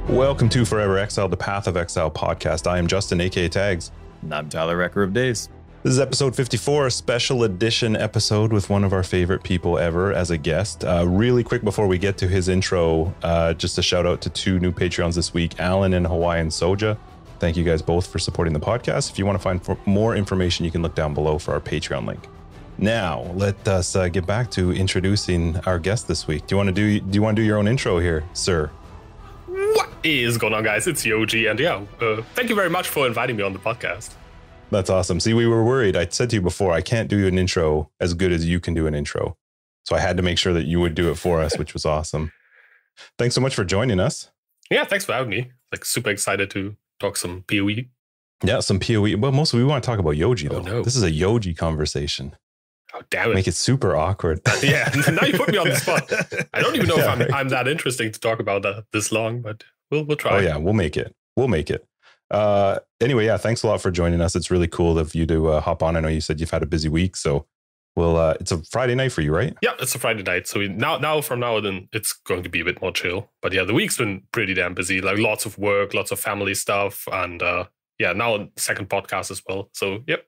Welcome to Forever Exiled, the Path of Exile podcast. I am Justin, aka Tags. And I'm Tyler, Wrecker of Days. This is episode 54, a special edition episode with one of our favorite people ever as a guest. Really quick before we get to his intro, just a shout out to two new Patreons this week, Alan and Hawaiian Soja. Thank you guys both for supporting the podcast. If you want to find more information, you can look down below for our Patreon link. Now, let us get back to introducing our guest this week. Do you want to do your own intro here, sir? What is going on, guys? It's Yoji, and thank you very much for inviting me on the podcast. That's awesome. See, we were worried. I said to you before, I can't do an intro as good as you can do an intro. So I had to make sure that you would do it for us, which was awesome. Thanks so much for joining us. Yeah, thanks for having me. Like, super excited to talk some PoE. Yeah, some PoE. Well, mostly we want to talk about Yoji, though. Oh, no. This is a Yoji conversation. Oh, damn it. Make it super awkward. Yeah, now you put me on the spot. I don't even know if I'm that interesting to talk about that this long, but we'll try. Oh, yeah, we'll make it. Anyway, yeah, thanks a lot for joining us. It's really cool of you to hop on. I know you said you've had a busy week, so it's a Friday night for you, right? Yeah, it's a Friday night. So now from now on, it's going to be a bit more chill. But yeah, the week's been pretty damn busy. Like lots of work, lots of family stuff, and now a second podcast as well. So yep.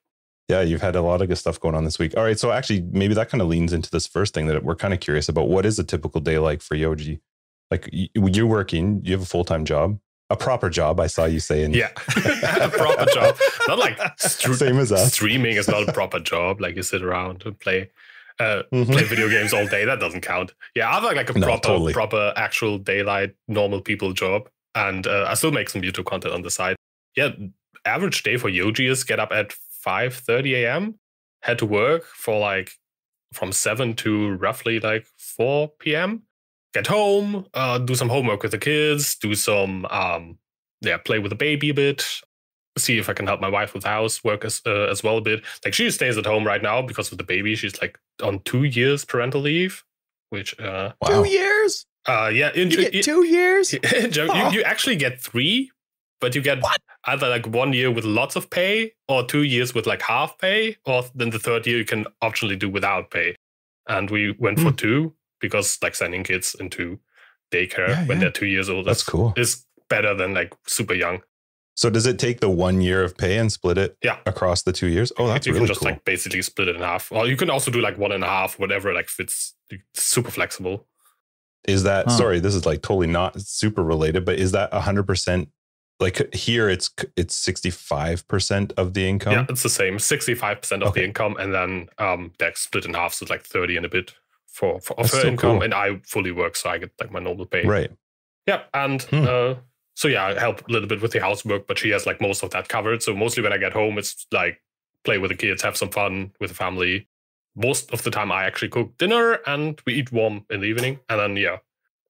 Yeah, you've had a lot of good stuff going on this week. All right, so actually, maybe that kind of leans into this first thing that we're kind of curious about. What is a typical day like for Yoji? Like, you're working, you have a full-time job, a proper job, I saw you saying. Yeah, a proper job. Not like same as us. Streaming is not a proper job. Like, you sit around and play video games all day. That doesn't count. Yeah, I have like a proper actual daylight, normal people job. And I still make some YouTube content on the side. Yeah, average day for Yoji is get up at 5:30 a.m., head to work for like from 7 to roughly like 4 p.m., get home, do some homework with the kids, do some, play with the baby a bit, see if I can help my wife with housework as well a bit. Like, she stays at home right now because of the baby. She's like on 2 years parental leave, which... Wow. 2 years? Yeah. You get 2 years? You actually get 3, but you get either like 1 year with lots of pay or 2 years with like half pay, or then the third year you can optionally do without pay. And we went for 2 because like sending kids into daycare when they're 2 years old is better than like super young. So does it take the 1 year of pay and split it across the 2 years? Oh, that's really cool. You can just like basically split it in half. Or you can also do like 1.5, whatever like fits. It's super flexible. Is that, sorry, this is like totally not super related, but is that 100%? Like here, it's 65% of the income. Yeah, it's the same, 65% of the income, and then they're split in half, so it's like 30 and a bit for her income, cool. And I fully work, so I get like my normal pay. Right. Yeah, and so yeah, I help a little bit with the housework, but she has like most of that covered. So mostly when I get home, it's like play with the kids, have some fun with the family. Most of the time, I actually cook dinner and we eat warm in the evening, and then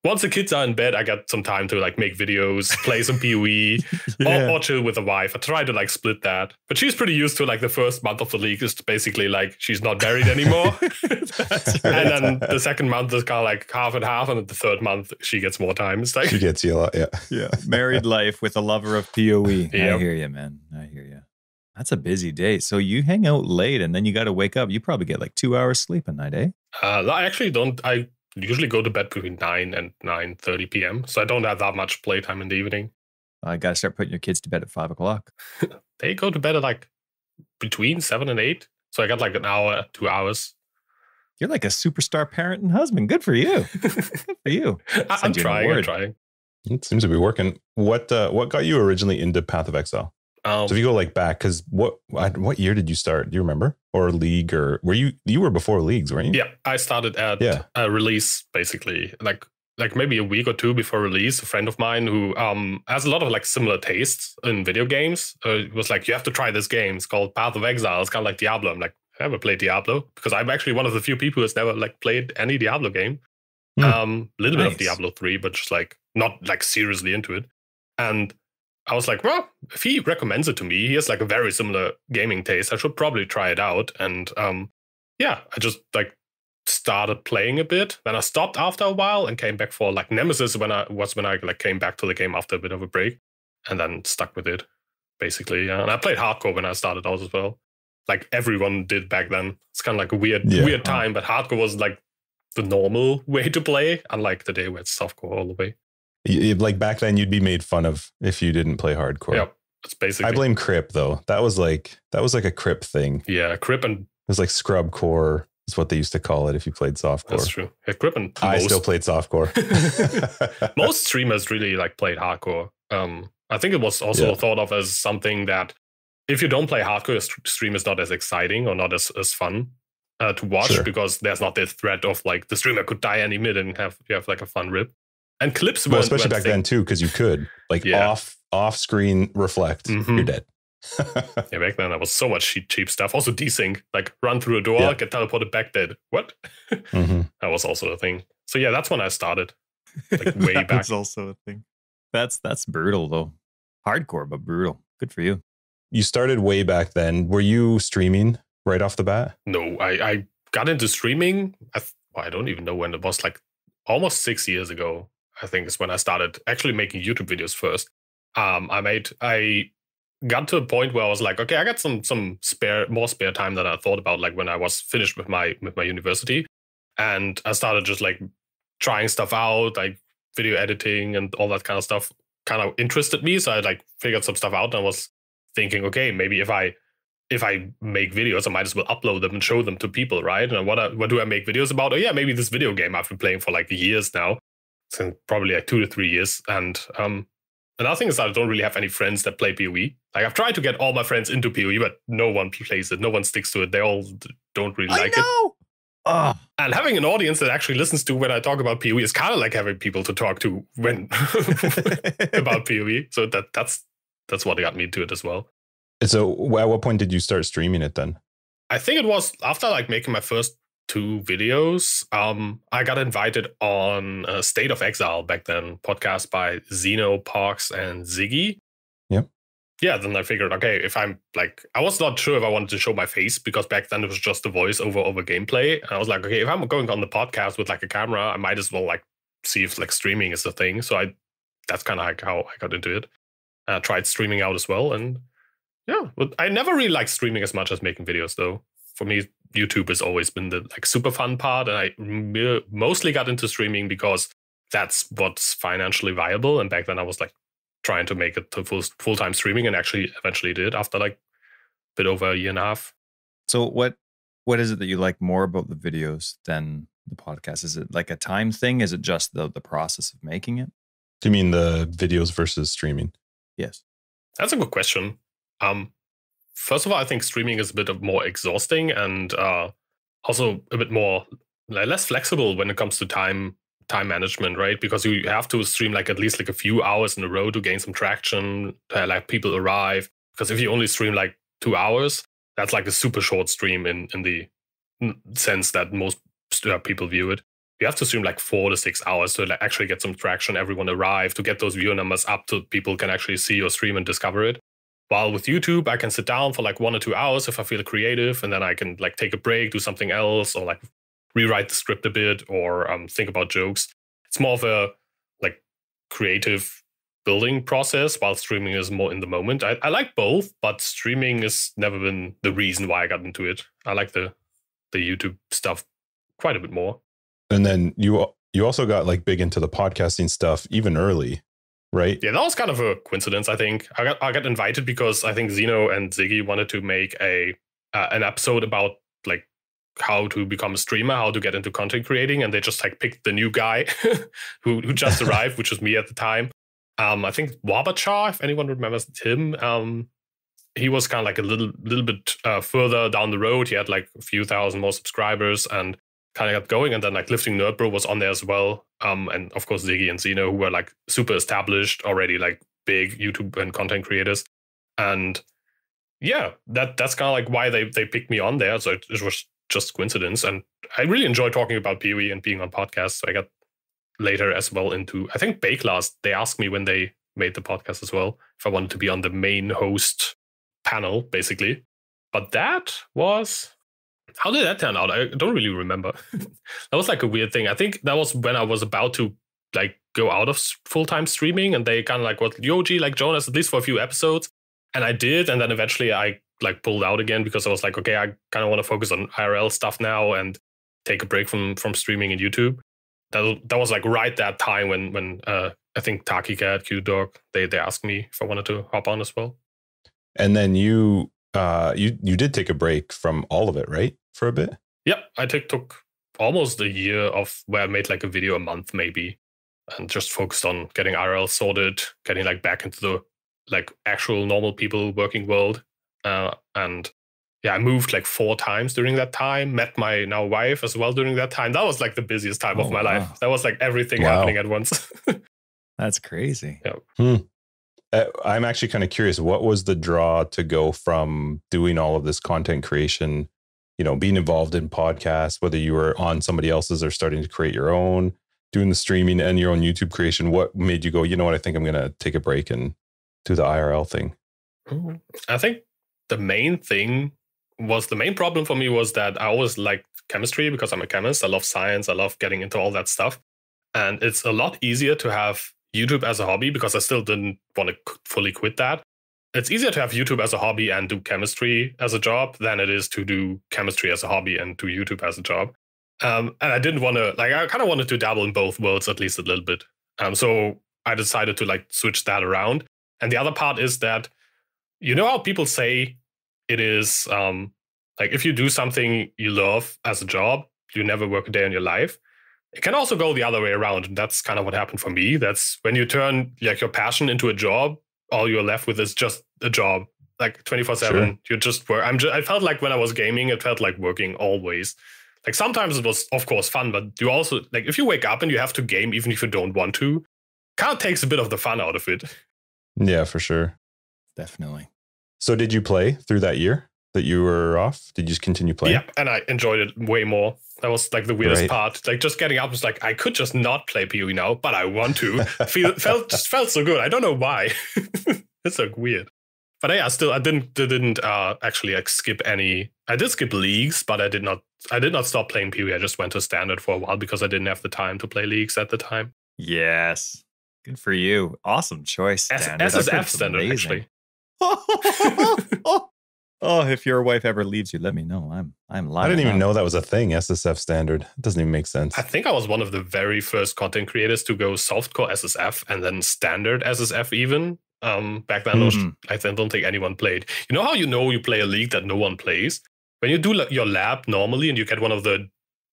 once the kids are in bed, I get some time to like make videos, play some PoE, or chill with the wife. I try to like split that. But she's pretty used to like the first month of the league is basically like she's not married anymore. Right. And then the second month is kind of like half and half. And then the third month, she gets more time. It's like, she gets you a lot, yeah. Married life with a lover of PoE. Yep. I hear you, man. I hear you. That's a busy day. So you hang out late and then you got to wake up. You probably get like 2 hours sleep a night, eh? I actually don't. I usually go to bed between 9 and 9:30 p.m. So I don't have that much playtime in the evening. I got to start putting your kids to bed at 5 o'clock. They go to bed at like between 7 and 8. So I got like an hour, 2 hours. You're like a superstar parent and husband. Good for you. Good for you. I'm trying. It seems to be working. What got you originally into Path of Exile? So if you go like back, because what year did you start? Do you remember? Or league, or were you were before leagues, weren't you? Yeah, I started at a release basically, like maybe a week or two before release. A friend of mine who has a lot of like similar tastes in video games was like, you have to try this game. It's called Path of Exile. It's kind of like Diablo. I'm like, I never played Diablo because I'm actually one of the few people who's never like played any Diablo game. Little bit of Diablo 3, but just like not like seriously into it. And I was like, well, if he recommends it to me, he has like a very similar gaming taste. I should probably try it out. And I just like started playing a bit. Then I stopped after a while and came back for like Nemesis when I like came back to the game after a bit of a break, and then stuck with it basically. And I played hardcore when I started out as well. Like everyone did back then. It's kind of like a weird time, but hardcore was like the normal way to play, unlike the day where it's softcore all the way. Like back then, you'd be made fun of if you didn't play hardcore. Yeah, it's basically. I blame Crip though. That was like a Crip thing. Yeah, Crip and it was like scrub core is what they used to call it if you played softcore. That's true. Yeah, Crip and I still played softcore. Most streamers really like played hardcore. I think it was also thought of as something that if you don't play hardcore, your stream is not as exciting or not as fun to watch because there's not this threat of like the streamer could die any minute and you have like a fun rip. And clips were especially back then too, because you could like off screen reflect, you're dead. Yeah, back then there was so much cheap stuff. Also desync, like run through a door, get teleported back dead. What? That was also a thing. So yeah, that's when I started. Like way back. That's also a thing. That's brutal though. Hardcore, but brutal. Good for you. You started way back then. Were you streaming right off the bat? No, I got into streaming. I don't even know when it was, like almost 6 years ago. I think is when I started actually making YouTube videos first. I got to a point where I was like, okay, I got some more spare time than I thought about, like when I was finished with my university. And I started just like trying stuff out, like video editing and all that kind of stuff kind of interested me. So I like figured some stuff out and I was thinking, okay, maybe if I make videos, I might as well upload them and show them to people, right? And what do I make videos about? Oh yeah, maybe this video game I've been playing for like years now. Since probably like 2 to 3 years. And another thing is that I don't really have any friends that play PoE. Like I've tried to get all my friends into PoE, but no one plays it. No one sticks to it. They all don't really like it. And having an audience that actually listens to when I talk about PoE is kind of like having people to talk to when about PoE. So that's what got me into it as well. So at what point did you start streaming it then? I think it was after like making my first 2 videos. I got invited on State of Exile back then, podcast by Zeno, Pox, and Ziggy. Yep. Yeah, then I figured, okay, if I'm like, I was not sure if I wanted to show my face because back then it was just a voice over gameplay. And I was like, okay, if I'm going on the podcast with like a camera, I might as well like see if like streaming is the thing. So that's kind of like how I got into it. I tried streaming out as well. And yeah, but I never really liked streaming as much as making videos though. For me, YouTube has always been the like super fun part, and I mostly got into streaming because that's what's financially viable. And back then, I was like trying to make it to full-time streaming, and actually eventually did after like a bit over a year and a half. So what is it that you like more about the videos than the podcast? Is it like a time thing? Is it just the process of making it? Do you mean the videos versus streaming? Yes, that's a good question. First of all, I think streaming is a bit more exhausting and also a bit more less flexible when it comes to time management, right? Because you have to stream like at least like a few hours in a row to gain some traction, like people arrive. Because if you only stream like 2 hours, that's like a super short stream in the sense that most people view it. You have to stream like 4 to 6 hours to like actually get some traction, everyone arrive, to get those viewer numbers up to people can actually see your stream and discover it. While with YouTube, I can sit down for like 1 or 2 hours if I feel creative, and then I can like take a break, do something else, or like rewrite the script a bit, or think about jokes. It's more of a like creative building process, while streaming is more in the moment. I like both, but streaming has never been the reason why I got into it. I like the YouTube stuff quite a bit more. And then you also got like big into the podcasting stuff even early. Right. Yeah, that was kind of a coincidence, I think. I got invited because I think Zeno and Ziggy wanted to make an episode about like how to become a streamer, how to get into content creating, and they just like picked the new guy who just arrived, which was me at the time. I think Wabachar, if anyone remembers him, he was kind of like a little bit further down the road. He had like a few thousand more subscribers and kind of got going. And then like Lifting Nerd Bro was on there as well. And of course, Ziggy and Zeno, who were like super established already, like big YouTube and content creators. And yeah, that's kind of like why they picked me on there. So it was just coincidence. And I really enjoy talking about PoE and being on podcasts. So I got later as well into, I think wraeclast, they asked me when they made the podcast as well, if I wanted to be on the main host panel, basically. But that was... How did that turn out? I don't really remember. That was like a weird thing. I think that was when I was about to like go out of full-time streaming, and they kind of like, well, Yoji, like Jonas, at least for a few episodes. And I did. And then eventually I like pulled out again because I was like, okay, I kind of want to focus on IRL stuff now and take a break from streaming and YouTube. That was like right that time when I think Taki Cat, Q Dog, they asked me if I wanted to hop on as well. And then you did take a break from all of it, right? For a bit? Yep. I took almost a year of where I made like a video a month maybe, and just focused on getting IRL sorted, getting like back into the like actual normal people working world. And yeah, I moved like 4 times during that time, met my now wife as well during that time. That was like the busiest time of my life. That was like everything happening at once. That's crazy. Yeah. I'm actually kind of curious, what was the draw to go from doing all of this content creation, being involved in podcasts, whether you were on somebody else's or starting to create your own, doing the streaming and your own YouTube creation? What made you go, you know what, I think I'm going to take a break and do the IRL thing? I think the main problem for me was that I always liked chemistry because I'm a chemist. I love science. I love getting into all that stuff. And it's a lot easier to have YouTube as a hobby because I still didn't want to fully quit that. It's easier to have YouTube as a hobby and do chemistry as a job than it is to do chemistry as a hobby and do YouTube as a job. And I didn't want to, I kind of wanted to dabble in both worlds at least a little bit. So I decided to switch that around. And the other part is that, how people say it is, if you do something you love as a job, you never work a day in your life. It can also go the other way around. And that's kind of what happened for me. That's when you turn your passion into a job, all you're left with is just a job, like 24/7. Sure. You just work. I felt like when I was gaming, it felt like working always. Like sometimes it was, of course, fun, but you also, if you wake up and you have to game, even if you don't want to, kind of takes a bit of the fun out of it. Yeah, for sure. Definitely. So did you play through that year that you were off? Did you just continue playing? Yeah, and I enjoyed it way more. That was like the weirdest part. Like just getting up was like, I could just not play PoE now, but I want to. felt so good. I don't know why. It's like weird. But yeah, I didn't actually skip any. I did skip leagues, but I did not stop playing PoE. I just went to standard for a while because I didn't have the time to play leagues at the time. Yes. Good for you. Awesome choice. SSF standard, actually. Oh, if your wife ever leaves you, let me know. I'm lying. I didn't even know that was a thing, SSF standard. It doesn't even make sense. I think I was one of the very first content creators to go softcore SSF and then standard SSF even. Back then, I don't think anyone played. You know how you play a league that no one plays? When you do your lab normally and you get one of the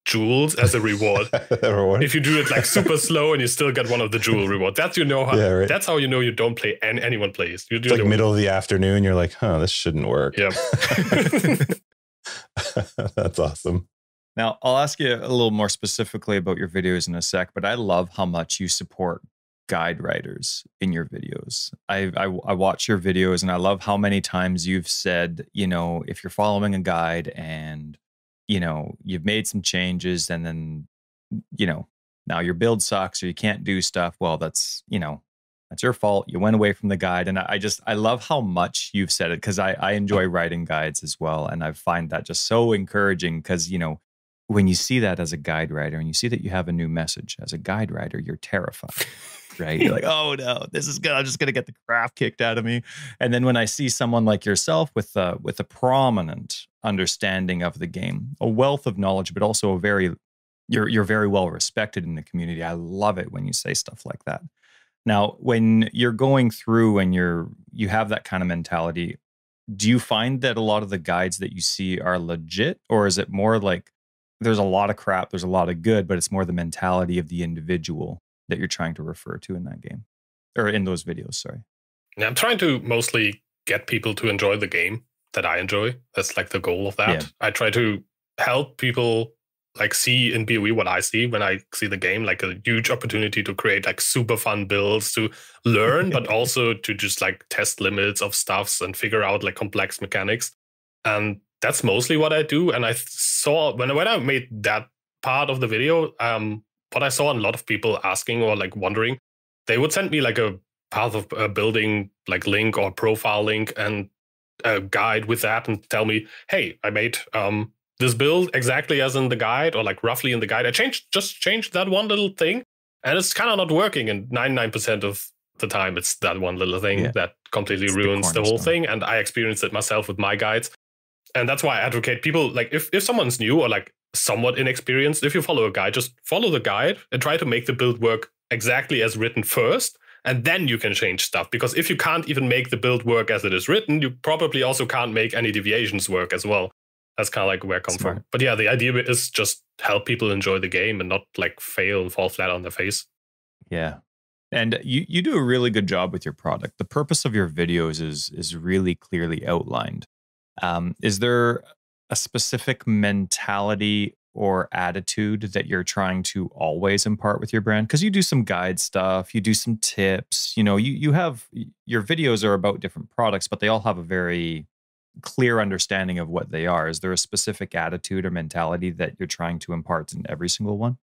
jewels as a reward. If you do it super slow and you still get one of the jewel rewards, that's that's how you know you don't play and anyone plays. You do it's like middle of the afternoon, you're like, this shouldn't work. Yeah. That's awesome. Now, I'll ask you a little more specifically about your videos in a sec, but I love how much you support guide writers in your videos. I watch your videos and I love how many times you've said, if you're following a guide and you've made some changes and then, now your build sucks or you can't do stuff. Well, that's your fault. You went away from the guide. And I love how much you've said it because I enjoy writing guides as well. And I find that just so encouraging because, when you see that as a guide writer and you see that you have a new message as a guide writer, you're terrified, right? You're like, oh no, this is good. I'm just going to get the crap kicked out of me. And then when I see someone like yourself with a prominent understanding of the game, a wealth of knowledge, but also you're very well respected in the community. I love it when you say stuff like that. Now, when you're going through and you have that kind of mentality, do you find that a lot of the guides that you see are legit, or is it more like there's a lot of crap, there's a lot of good, but it's more the mentality of the individual that you're trying to refer to in that game or in those videos? Sorry. Yeah, I'm trying to mostly get people to enjoy the game that I enjoy. That's the goal of that. Yeah. I try to help people see in PoE what I see when I see the game, a huge opportunity to create super fun builds to learn, but also to just test limits of stuffs and figure out complex mechanics. And that's mostly what I do. And I saw when I made that part of the video, what I saw a lot of people asking or wondering, they would send me a path of building link or profile link and a guide with that and tell me, hey, I made this build exactly as in the guide or roughly in the guide. I just changed that one little thing and it's kind of not working. And 99% of the time, it's that one little thing that completely ruins the whole thing. And I experienced it myself with my guides. And that's why I advocate people, if someone's new or somewhat inexperienced, if you follow a guide, just follow the guide and try to make the build work exactly as written first, and then you can change stuff. Because if you can't even make the build work as it is written, you probably also can't make any deviations work as well. That's kind of like where I come from. But yeah, the idea is just help people enjoy the game and not like fail and fall flat on their face. Yeah. And you do a really good job with your product. The purpose of your videos is really clearly outlined. Is there a specific mentality or attitude that you're trying to always impart with your brand? Because you do some guide stuff, you do some tips, you have, your videos are about different products, but they all have a very clear understanding of what they are. Is there a specific attitude or mentality that you're trying to impart in every single one?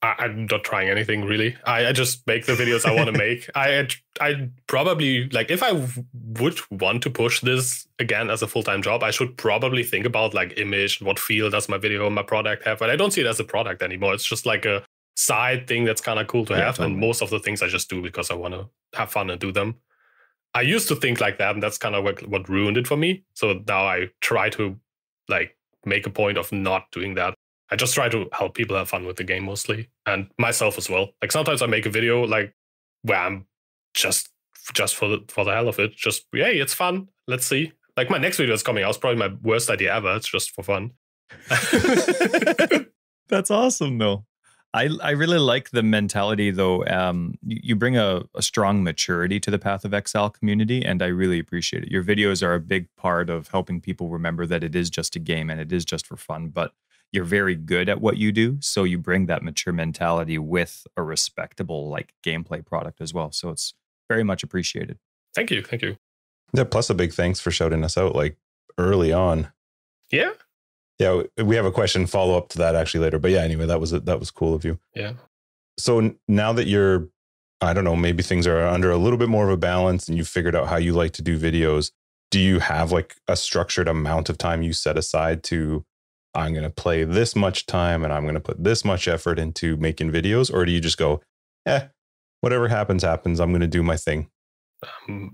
I'm not trying anything really. I just make the videos I want to make. I probably, like, if I would want to push this again as a full-time job, I should probably think about like image, what feel does my video and my product have. But I don't see it as a product anymore. It's just like a side thing that's kind of cool to have. Totally. And most of the things I just do because I want to have fun and do them. I used to think like that, and that's kind of what ruined it for me. So now I try to like make a point of not doing that. I just try to help people have fun with the game mostly, and myself as well. Like sometimes I make a video like where I'm just for the hell of it, just hey, it's fun. Let's see. Like my next video is coming out. It's probably my worst idea ever. It's just for fun. That's awesome, though. I really like the mentality, though. You bring a strong maturity to the Path of Exile community, and I really appreciate it. Your videos are a big part of helping people remember that it is just a game and it is just for fun, but you're very good at what you do. So you bring that mature mentality with a respectable like gameplay product as well. So it's very much appreciated. Thank you. Thank you. Yeah. Plus a big thanks for shouting us out like early on. Yeah. Yeah. We have a question follow up to that actually later, but yeah, anyway, that was cool of you. Yeah. So now that you're, I don't know, maybe things are under a little bit more of a balance and you've figured out how you like to do videos. Do you have like a structured amount of time you set aside to, I'm going to play this much time and I'm going to put this much effort into making videos? Or do you just go, whatever happens, happens. I'm going to do my thing?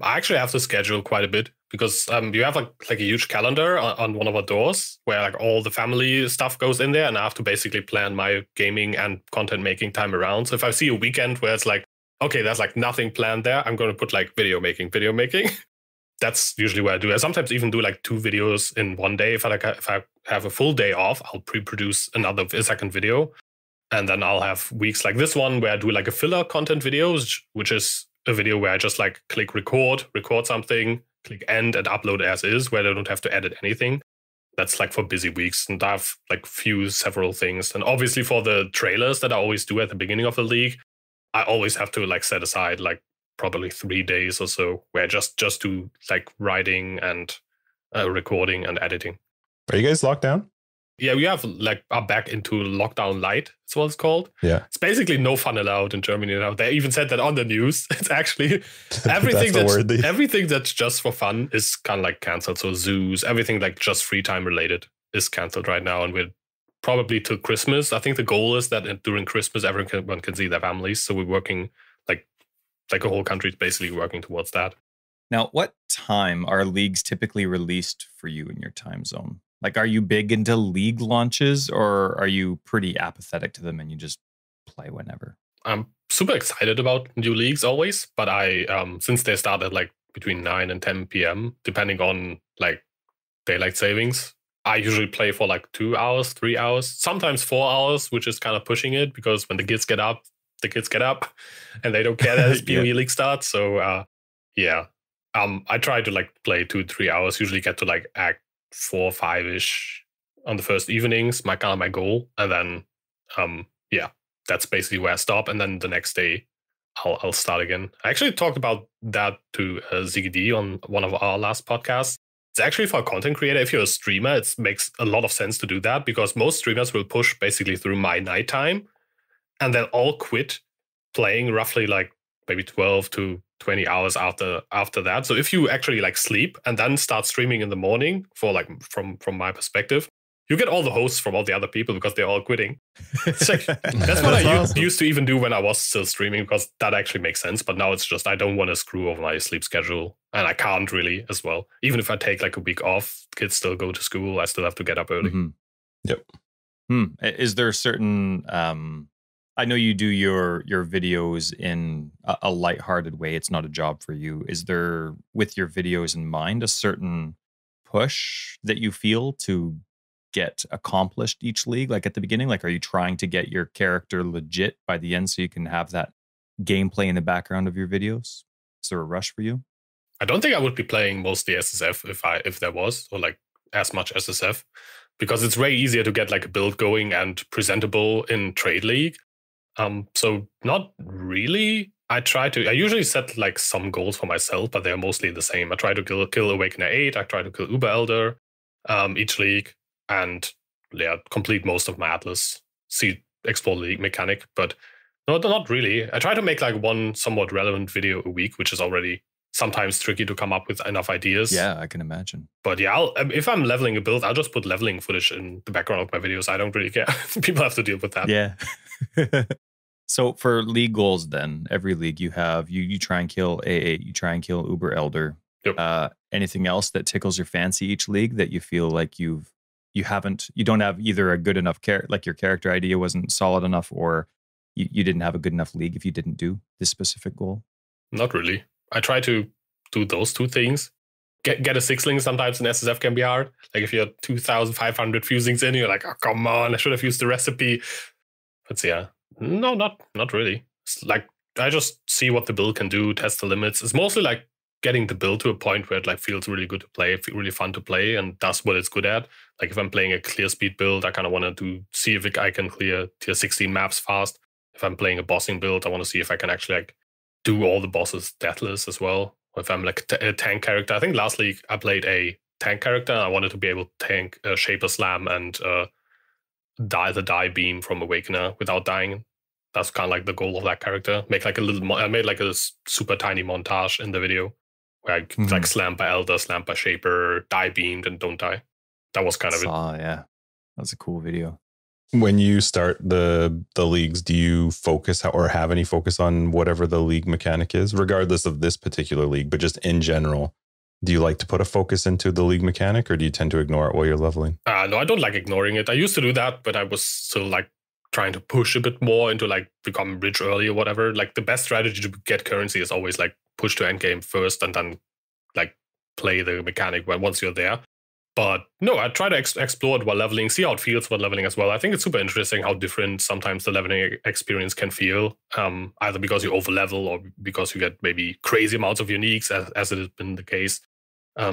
I actually have to schedule quite a bit because you have like a huge calendar on one of our doors where like all the family stuff goes in there, and I have to basically plan my gaming and content making time around. So if I see a weekend where it's like, okay, there's like nothing planned there, I'm going to put like video making. That's usually what I do. I sometimes even do like 2 videos in one day. If I have a full day off, I'll pre-produce a second video. And then I'll have weeks like this one where I do like a filler content video, which is a video where I just like click record something, click end and upload as is, where I don't have to edit anything. That's like for busy weeks. And I have like several things. And obviously for the trailers that I always do at the beginning of the league, I always have to like set aside like probably 3 days or so where I just do like writing and recording and editing. Are you guys locked down? Yeah, we are back into lockdown light. That's what it's called. Yeah, it's basically no fun allowed in Germany now. They even said that on the news. It's actually everything that's just for fun is kind of like canceled. So zoos, everything like just free time related is canceled right now, and we're probably till Christmas. I think the goal is that during Christmas everyone can see their families. So we're working like a whole country is basically working towards that. Now, what time are leagues typically released for you in your time zone? Like, are you big into league launches, or are you pretty apathetic to them and you just play whenever? I'm super excited about new leagues always, but I since they start at like between 9 and 10 p.m., depending on like daylight savings, I usually play for like 2 hours, 3 hours, sometimes 4 hours, which is kind of pushing it because when the kids get up and they don't care that it's PoE league starts. So I try to like play 2-3 hours, usually get to like act 4 or 5-ish on the first evenings, my goal. And then that's basically where I stop. And then the next day I'll start again. I actually talked about that to ZGD on one of our last podcasts. It's actually for a content creator. If you're a streamer, it makes a lot of sense to do that because most streamers will push basically through my nighttime and then all quit playing roughly like maybe 12 to 20 hours after that. So if you actually like sleep and then start streaming in the morning for like from my perspective, you get all the hosts from all the other people because they're all quitting. It's like, that's what I used to even do when I was still streaming because that actually makes sense. But now it's just I don't want to screw over my sleep schedule, and I can't really as well. Even if I take like a week off, kids still go to school. I still have to get up early. Mm-hmm. Yep. Is there certain I know you do your videos in a lighthearted way. It's not a job for you. Is there, with your videos in mind, a certain push that you feel to get accomplished each league? Like at the beginning, like are you trying to get your character legit by the end so you can have that gameplay in the background of your videos? Is there a rush for you? I don't think I would be playing mostly SSF if there was, or like as much SSF, because it's way easier to get like a build going and presentable in Trade League. So not really. I usually set like some goals for myself, but they're mostly the same. I try to kill Awakener 8, I try to kill Uber Elder each league, and complete most of my Atlas, explore the league mechanic, but no, not really. I try to make like one somewhat relevant video a week, which is already sometimes tricky to come up with enough ideas. Yeah, I can imagine. But yeah, if I'm leveling a build, I'll just put leveling footage in the background of my videos. I don't really care. People have to deal with that. Yeah. So for league goals, then every league you have, you try and kill A8, you try and kill Uber Elder. Yep. Anything else that tickles your fancy each league that you feel like you don't have either a good enough like your character idea wasn't solid enough, or you didn't have a good enough league if you didn't do this specific goal? Not really. I try to do those two things. Get a sixling sometimes in SSF can be hard. Like if you're 2,500 fusings in, you're like, oh, come on, I should have used the recipe. But yeah, no, not really. It's like I just see what the build can do, test the limits. It's mostly like getting the build to a point where it like feels really good to play, really fun to play, and does what it's good at. Like if I'm playing a clear speed build, I kind of want to see if I can clear tier 16 maps fast. If I'm playing a bossing build, I want to see if I can actually like do all the bosses deathless as well. Or if I'm like a tank character, I think last league I played a tank character. I wanted to be able to tank Shaper Slam and the die beam from Awakener without dying. That's kind of like the goal of that character. I made like a super tiny montage in the video where I like slam by Elder, slam by Shaper, die beamed, and don't die. That was kind of it. Yeah, that's a cool video. When you start the leagues, do you focus or have any focus on whatever the league mechanic is, regardless of this particular league, but just in general? Do you like to put a focus into the league mechanic, or do you tend to ignore it while you're leveling? No, I don't like ignoring it. I used to do that, but I was still like trying to push a bit more into like become rich early or whatever. Like the best strategy to get currency is always like push to endgame first and then like play the mechanic once you're there. But no, I try to explore it while leveling, see how it feels while leveling as well. I think it's super interesting how different sometimes the leveling experience can feel, either because you overlevel or because you get maybe crazy amounts of uniques, as it has been the case.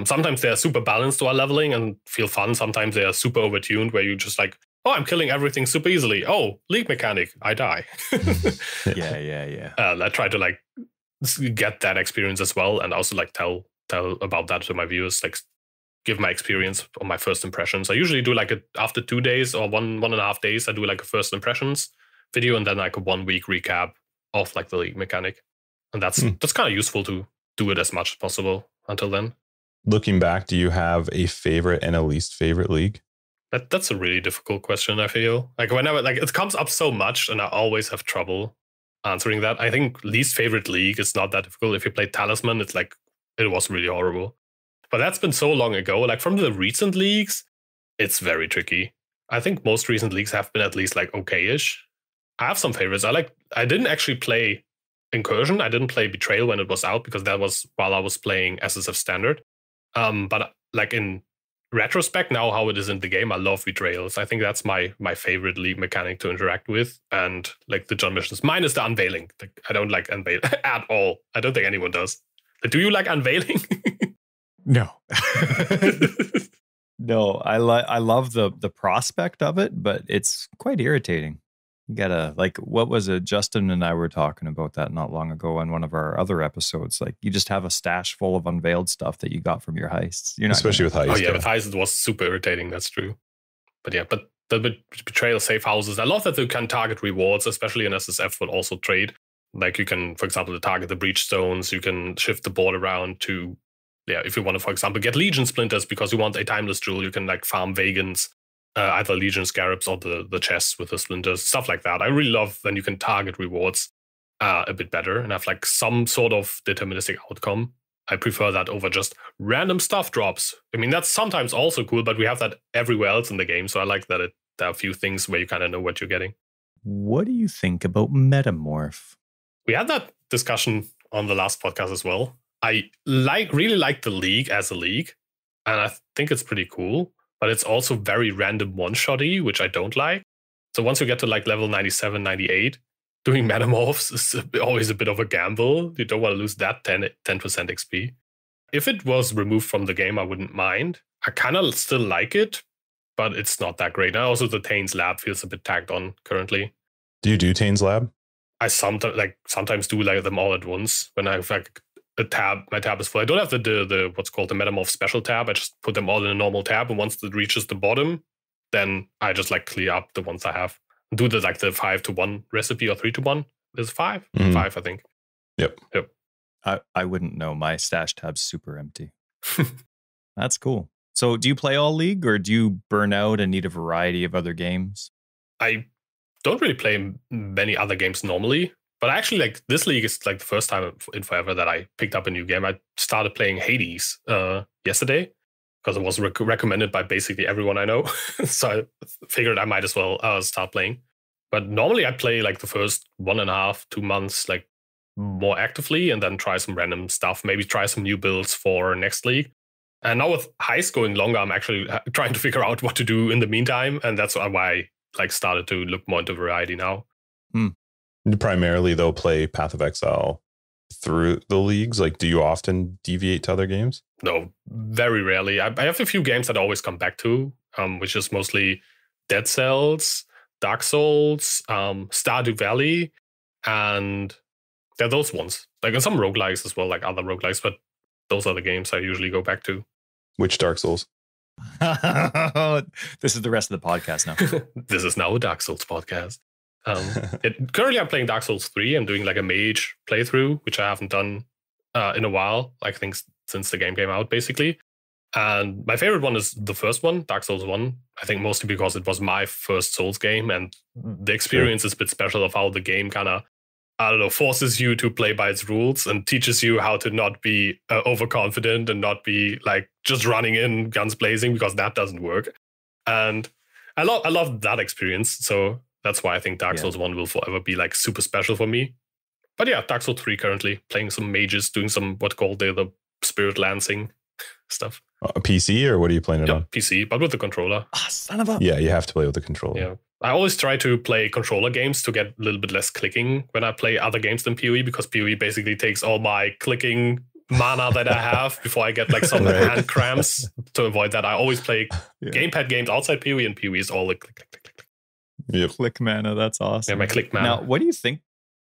Sometimes they're super balanced while leveling and feel fun. Sometimes they are super overtuned where you just like, oh, I'm killing everything super easily. Oh, league mechanic, I die. Yeah. I try to like get that experience as well, and also like tell about that to my viewers, like give my experience on my first impressions. I usually do like after 2 days or 1.5 days, I do like a first impressions video and then like a 1 week recap of like the league mechanic. And that's kind of useful to do it as much as possible until then. Looking back, do you have a favorite and a least favorite league? That's a really difficult question, I feel. Like whenever like it comes up so much and I always have trouble answering that. I think least favorite league is not that difficult. If you play Talisman, it's like it was really horrible. But that's been so long ago. Like from the recent leagues, it's very tricky. I think most recent leagues have been at least like okay-ish. I have some favorites. I didn't actually play Incursion. I didn't play Betrayal when it was out because that was while I was playing SSF Standard. But like in retrospect, now how it is in the game, I love Betrayals. I think that's my favorite league mechanic to interact with. And like the John missions, minus the unveiling. Like, I don't like unveil at all. I don't think anyone does. Do you like unveiling? No. No, I love the prospect of it, but it's quite irritating. You gotta, like, what was it? Justin and I were talking about that not long ago on one of our other episodes. Like, you just have a stash full of unveiled stuff that you got from your heists. You're not especially with heists. Oh yeah, with heists it was super irritating. That's true. But yeah, but the Betrayal safe houses. I love that you can target rewards, especially in SSF, will also trade. Like you can, for example, target the breach stones. You can shift the board around to, if you want to, for example, get Legion splinters because you want a timeless jewel, you can like farm Vagans. Either Legion Scarabs or the chests with the splinters, stuff like that. I really love when you can target rewards a bit better and have like some sort of deterministic outcome. I prefer that over just random stuff drops. I mean, that's sometimes also cool, but we have that everywhere else in the game. So I like that there are a few things where you kind of know what you're getting. what do you think about Metamorph? We had that discussion on the last podcast as well. I really like the league as a league, and I think it's pretty cool, but it's also very random one-shotty, which I don't like. So once you get to like level 97, 98, doing Metamorphs is always a bit of a gamble. You don't want to lose that 10% XP. If it was removed from the game, I wouldn't mind. I kind of still like it, but it's not that great. And also the Tain's Lab feels a bit tagged on currently. Do you do Tain's Lab? I sometimes do like them all at once when I have like a tab. My tab is full. I don't have the what's called the Metamorph special tab. I just put them all in a normal tab, and once it reaches the bottom, then I just like clear up the ones I have. Do the 5-to-1 recipe or 3-to-1. There's 5, 5 I think. Yep. I wouldn't know. My stash tab's super empty. That's cool. So do you play all League, or do you burn out and need a variety of other games? I don't really play many other games normally, but actually like this League is like the first time in forever that I picked up a new game. I started playing Hades yesterday because it was recommended by basically everyone I know. So I figured I might as well start playing. But normally I play like the first 1.5, 2 months like more actively, and then try some random stuff, maybe try some new builds for next League. And now with Heist going longer, I'm actually trying to figure out what to do in the meantime. And that's why I like started to look more into variety now. You primarily, though, play Path of Exile through the leagues. Like, do you often deviate to other games? No, very rarely. I have a few games that I always come back to, which is mostly Dead Cells, Dark Souls, Stardew Valley, and they're those ones. Like, and some roguelikes as well, like other roguelikes, but those are the games I usually go back to. Which Dark Souls? This is the rest of the podcast now. This is now a Dark Souls podcast. Currently, I'm playing Dark Souls 3. I'm doing like a mage playthrough, which I haven't done in a while. I think since the game came out, basically. And my favorite one is the first one, Dark Souls 1. I think mostly because it was my first Souls game, and the experience is a bit special of how the game kind of, I don't know, forces you to play by its rules and teaches you how to not be overconfident and not be like just running in guns blazing, because that doesn't work. And I love that experience. So that's why I think Dark Souls 1 will forever be like super special for me. But yeah, Dark Souls 3 currently, playing some mages, doing some what's called the spirit lancing stuff. A PC, or what are you playing it on? PC, but with the controller. Son of a... Yeah, you have to play with the controller. Yeah. I always try to play controller games to get a little bit less clicking when I play other games than PoE, because PoE basically takes all my clicking mana that I have before I get like some hand cramps. To avoid that, I always play gamepad games outside PoE, and PoE is all like click, click, click, click, click. Yep. Click mana, that's awesome. Yeah, my click mana. Now, what do you think?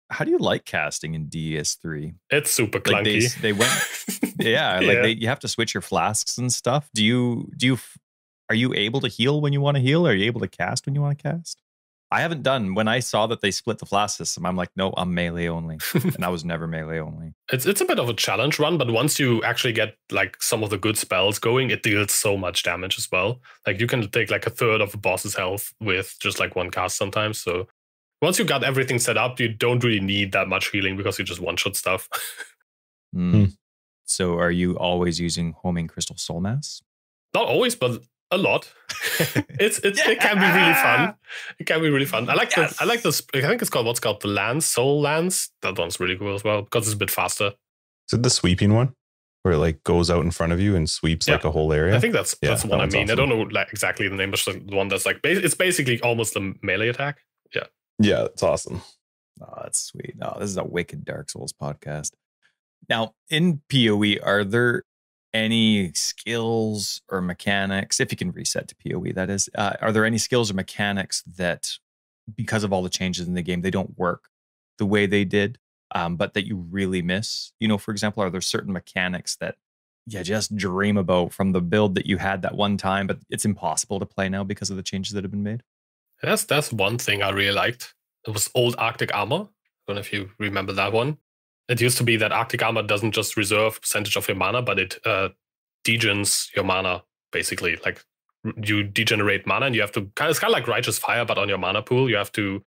How do you like casting in DS3? It's super clunky. Like they went, you have to switch your flasks and stuff. Are you able to heal when you want to heal? Are you able to cast when you want to cast? I haven't done. When I saw that they split the flask system, I'm like, no, I'm melee only. And I was never melee only. It's a bit of a challenge run, but once you actually get like some of the good spells going, it deals so much damage as well. Like you can take like a third of a boss's health with just like one cast sometimes. So once you got everything set up, you don't really need that much healing because you just one-shot stuff. So are you always using Homing Crystal Soul Mass? Not always, but a lot. It can be really fun. It can be really fun. I like this. I think it's called the Lance, Soul Lance. That one's really cool as well because it's a bit faster. Is it the sweeping one where it like goes out in front of you and sweeps like a whole area? I think that's the one I mean. Awesome. I don't know like exactly the name, but the one that's like it's basically almost a melee attack. Yeah. Yeah, it's awesome. Oh, that's sweet. Oh, this is a wicked Dark Souls podcast. Now, in PoE, are there any skills or mechanics, if you can reset to PoE, that is, are there any skills or mechanics that, because of all the changes in the game, they don't work the way they did, but that you really miss? You know, for example, are there certain mechanics that you just dream about from the build that you had that one time, but it's impossible to play now because of the changes that have been made? That's one thing I really liked. It was old Arctic armor. I don't know if you remember that one. It used to be that Arctic armor doesn't just reserve percentage of your mana, but it degens your mana, basically. Like you degenerate mana and you have to it's kind of like Righteous Fire, but on your mana pool. You have to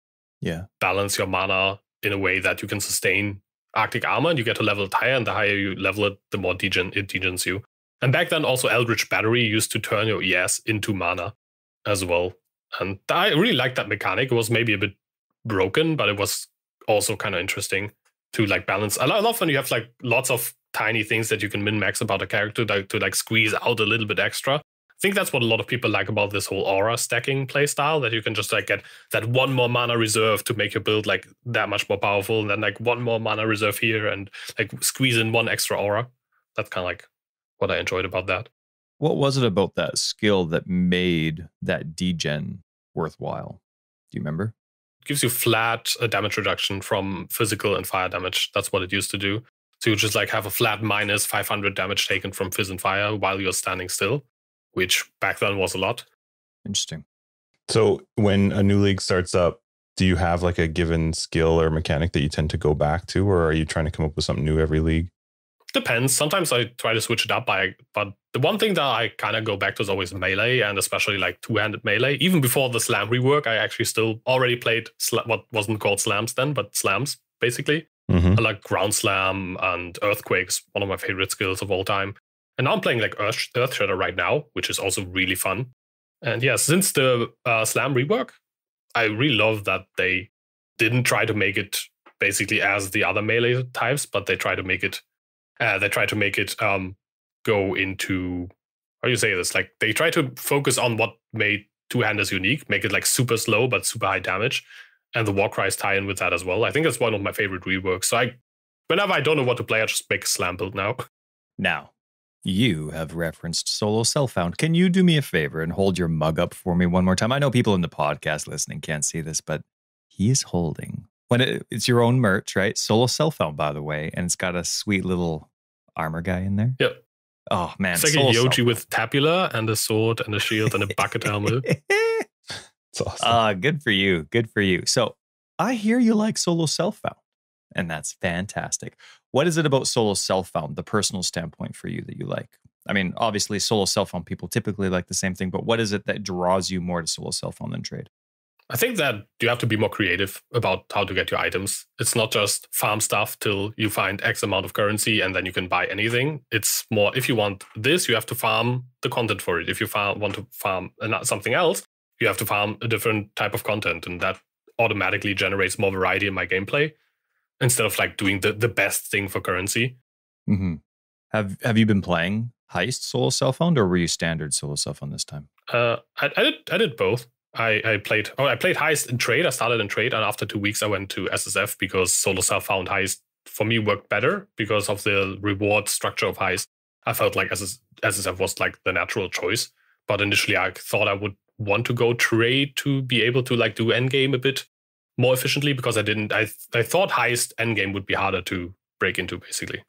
balance your mana in a way that you can sustain Arctic armor, and you get to level it higher, and the higher you level it, the more it degens you. And back then also Eldritch Battery used to turn your ES into mana as well. And I really liked that mechanic. It was maybe a bit broken, but it was also kind of interesting to like balance. I love when you have like lots of tiny things that you can min-max about a character to like squeeze out a little bit extra. I think that's what a lot of people like about this whole aura stacking playstyle, that you can just like get that one more mana reserve to make your build like that much more powerful, and then like one more mana reserve here and like squeeze in one extra aura. That's kind of like what I enjoyed about that. What was it about that skill that made that degen worthwhile? Do you remember? It gives you flat damage reduction from physical and fire damage. That's what it used to do. So you just like have a flat minus 500 damage taken from fizz and fire while you're standing still, which back then was a lot. Interesting. So when a new league starts up, do you have like a given skill or mechanic that you tend to go back to, or are you trying to come up with something new every league? Depends. Sometimes I try to switch it up but the one thing that I kind of go back to is always melee, and especially like two-handed melee. Even before the slam rework, I actually still already played what wasn't called slams then, but slams basically. Mm-hmm. I like ground slam and earthquakes, one of my favorite skills of all time. And now I'm playing like Earth Shredder right now, which is also really fun. And yeah, since the slam rework, I really love that they didn't try to make it basically as the other melee types, but they try to make it go into, how do you say this? Like they try to focus on what made two-handers unique, make it like super slow but super high damage, and the war cries tie in with that as well. I think it's one of my favorite reworks. So whenever I don't know what to play, I just make a slam build now. Now, you have referenced solo self-found. Can you do me a favor and hold your mug up for me one more time? I know people in the podcast listening can't see this, but he is holding, it's your own merch, right? Solo self-found, by the way, and it's got a sweet little armor guy in there. Yep. Oh man, it's like a Yoji with tabula and a sword and a shield and a bucket helmet. It's awesome. Good for you. Good for you. So I hear you like solo self-found, and that's fantastic. What is it about solo self-found, the personal standpoint for you, that you like? I mean, obviously solo self-found people typically like the same thing, but what is it that draws you more to solo self-found than trade? I think that you have to be more creative about how to get your items. It's not just farm stuff till you find X amount of currency and then you can buy anything. It's more, if you want this, you have to farm the content for it. If you want to farm something else, you have to farm a different type of content. And that automatically generates more variety in my gameplay instead of like doing the best thing for currency. Mm-hmm. Have you been playing Heist solo self-found, or were you standard solo self-found this time? I did both. I played Heist in trade. I started in trade, and after 2 weeks I went to SSF because solo self-found Heist for me worked better because of the reward structure of Heist. I felt like SSF was like the natural choice, but initially I thought I would want to go trade to be able to like do endgame a bit more efficiently, because I thought Heist endgame would be harder to break into basically.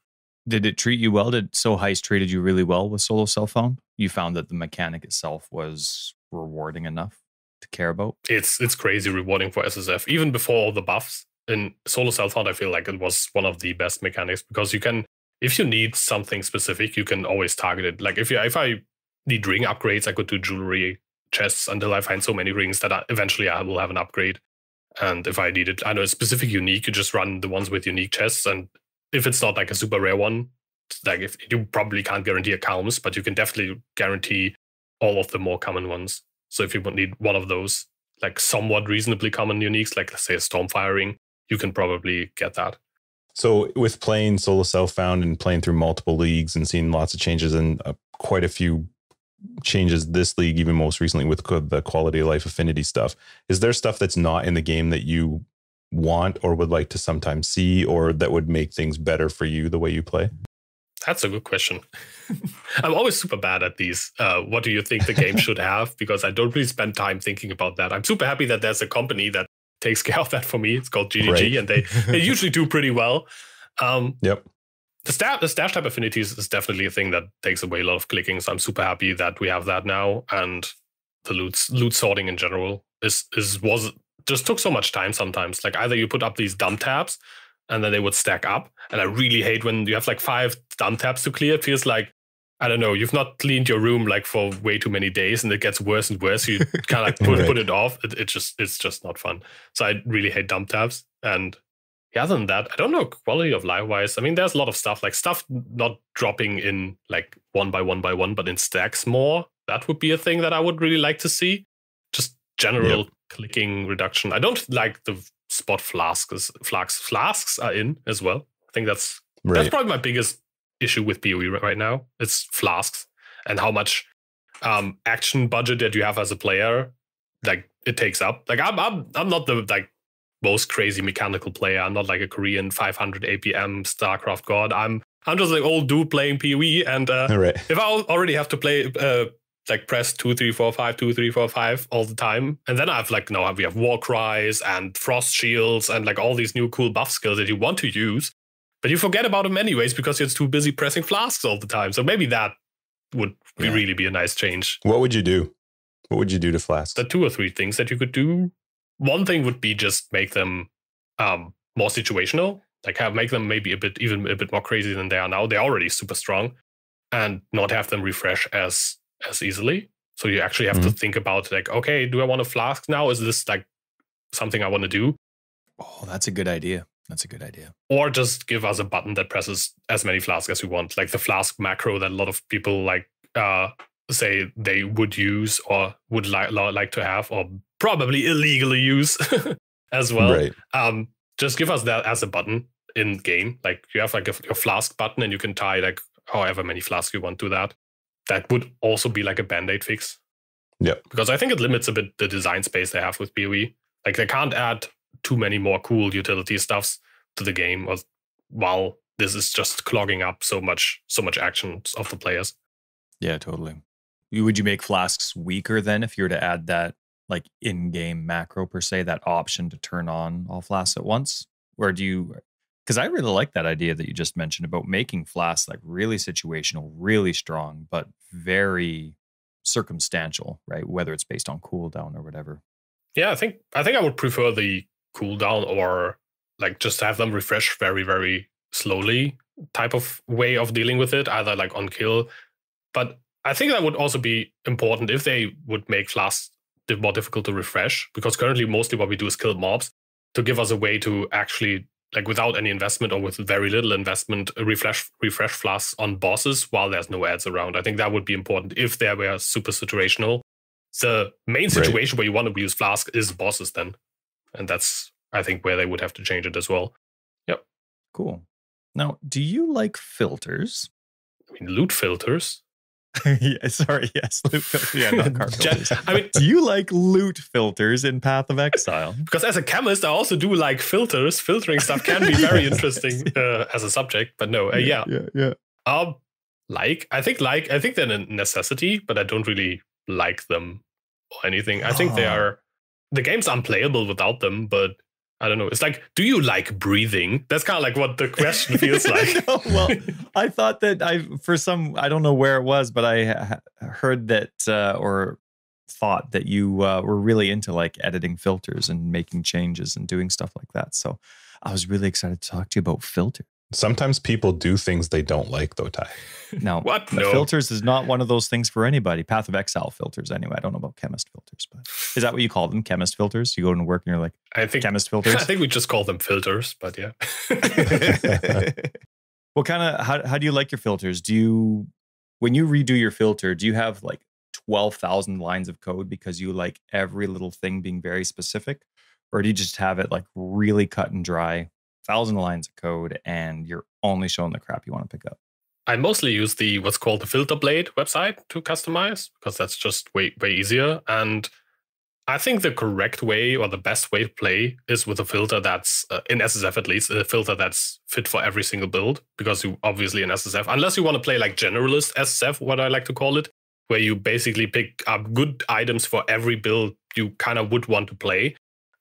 Did it treat you well? Heist treated you really well with solo self-found? You found that the mechanic itself was rewarding enough to care about? It's crazy rewarding for SSF. Even before all the buffs in solo self-found, I feel like it was one of the best mechanics, because you can, if you need something specific, you can always target it. Like if I need ring upgrades, I could do jewelry chests until I find so many rings that eventually I will have an upgrade. And if I needed, I know, a specific unique, you just run the ones with unique chests. And if it's not like a super rare one, like if you probably can't guarantee a Calms, but you can definitely guarantee all of the more common ones. So if you would need one of those, like somewhat reasonably common uniques, like let's say a Stormfire ring, you can probably get that. So with playing solo self-found and playing through multiple leagues and seeing lots of changes and quite a few changes this league, even most recently with the quality of life affinity stuff, is there stuff that's not in the game that you want or would like to sometimes see, or that would make things better for you the way you play? That's a good question. I'm always super bad at these. What do you think the game should have? Because I don't really spend time thinking about that. I'm super happy that there's a company that takes care of that for me. It's called GGG, right. And they usually do pretty well. Yep. The stash type affinities is definitely a thing that takes away a lot of clicking. So I'm super happy that we have that now. And the loot sorting in general was just took so much time sometimes. Like either you put up these dump tabs and then they would stack up. And I really hate when you have like 5 dump tabs to clear. It feels like, I don't know, you've not cleaned your room like for way too many days and it gets worse and worse. You kind of like put it off. It's just not fun. So I really hate dump tabs. And yeah, other than that, I don't know, quality of life wise. I mean, there's a lot of stuff, like stuff not dropping in like one by one, but in stacks more. That would be a thing that I would really like to see. Just general clicking reduction. I don't like the spot flasks are in as well. I think that's probably my biggest issue with PoE right now. It's flasks and how much action budget that you have as a player, like it takes up. Like I'm not the like most crazy mechanical player. I'm not like a Korean 500 APM StarCraft god. I'm just like old dude playing PoE, and if I already have to play like press 2 3 4 5 2 3 4 5 all the time, and then I've like we have war cries and frost shields and like all these new cool buff skills that you want to use, but you forget about them anyways because you're too busy pressing flasks all the time. So maybe that would really be a nice change. What would you do? What would you do to flasks? The 2 or 3 things that you could do. One thing would be just make them more situational, like make them maybe even a bit more crazy than they are now. They're already super strong, and not have them refresh as easily. So you actually have to think about like, okay, do I want a flask now? Is this like something I want to do? Oh, that's a good idea. That's a good idea. Or just give us a button that presses as many flasks as we want, like the flask macro that a lot of people like say they would use or would like to have, or probably illegally use as well. Right. Just give us that as a button in game. Like you have like your flask button, and you can tie like however many flasks you want to that. That would also be like a band-aid fix. Yeah. Because I think it limits a bit the design space they have with PoE. Like they can't add too many more cool utility stuffs to the game, while this is just clogging up so much actions of the players. Yeah, totally. Would you make flasks weaker then if you were to add that like in-game macro per se, that option to turn on all flasks at once? Or do you, because I really like that idea that you just mentioned about making flasks like really situational, really strong, but very circumstantial, right? Whether it's based on cooldown or whatever. Yeah, I think I would prefer the cooldown, or like just have them refresh very, very slowly type of way of dealing with it, either like on kill. But I think that would also be important if they would make flasks more difficult to refresh, because currently mostly what we do is kill mobs, to give us a way to actually, like without any investment or with very little investment, refresh flasks on bosses while there's no ads around. I think that would be important if they were super situational. The main situation where you want to use flask is bosses then. And that's, I think, where they would have to change it as well. Yep. Cool. Now, do you like filters? I mean, loot filters. Yes, loot filters. Yeah, not card filters. I mean, do you like loot filters in Path of Exile? Because as a chemist, I also do like filters. Filtering stuff can be very interesting as a subject. But no, yeah. I think they're a necessity, but I don't really like them or anything. I think the game's unplayable without them, but I don't know. It's like, do you like breathing? That's kind of like what the question feels like. Well, I thought that I don't know where it was, but I heard that or thought that you were really into like editing filters and making changes and doing stuff like that. So I was really excited to talk to you about filters. Sometimes people do things they don't like, though, Ty. No, filters is not one of those things for anybody. Path of Exile filters, anyway. I don't know about chemist filters, but is that what you call them? Chemist filters? You go to work and you're like, I think chemist filters? I think we just call them filters, but yeah. What kind of, how do you like your filters? When you redo your filter, do you have like 12,000 lines of code because you like every little thing being very specific? Or do you just have it like really cut and dry? 1,000 lines of code, and you're only showing the crap you want to pick up? I mostly use what's called the Filter Blade website to customize, because that's just way easier. And I think the correct way, or the best way to play, is with a filter that's, in SSF at least, a filter that's fit for every single build. Because you obviously in SSF, unless you want to play like generalist SSF, what I like to call it, where you basically pick up good items for every build you kind of would want to play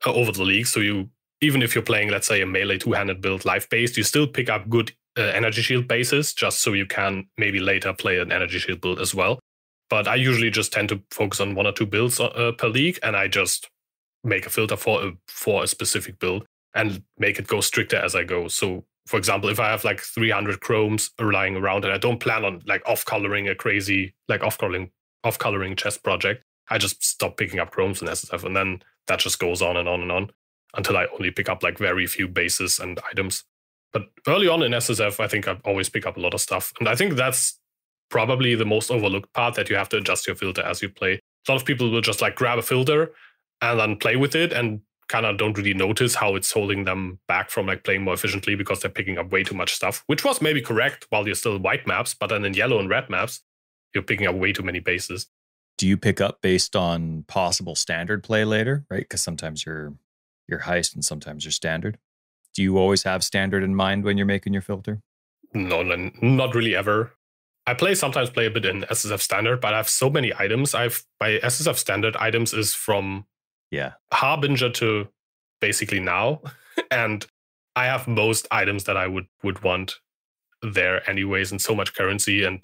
over the league. So even if you're playing, let's say, a melee two-handed build life-based, you still pick up good energy shield bases, just so you can maybe later play an energy shield build as well. But I usually just tend to focus on 1 or 2 builds per league, and I just make a filter for a specific build and make it go stricter as I go. So, for example, if I have like 300 chromes lying around and I don't plan on like off-coloring a crazy, like off-coloring chest project, I just stop picking up chromes in SSF, and then that just goes on and on and on, until I only pick up like very few bases and items. But early on in SSF, I think I always pick up a lot of stuff. And I think that's probably the most overlooked part, that you have to adjust your filter as you play. A lot of people will just like grab a filter and then play with it and kind of don't really notice how it's holding them back from like playing more efficiently because they're picking up way too much stuff, which was maybe correct while you're still white maps, but then in yellow and red maps, you're picking up way too many bases. Do you pick up based on possible standard play later, right? Because sometimes you're heist and sometimes you're standard. Do you always have standard in mind when you're making your filter? No, not really ever. I sometimes play a bit in SSF standard, but I have so many items. My SSF standard items is from Harbinger to basically now. And I have most items that I would want there anyways, and so much currency and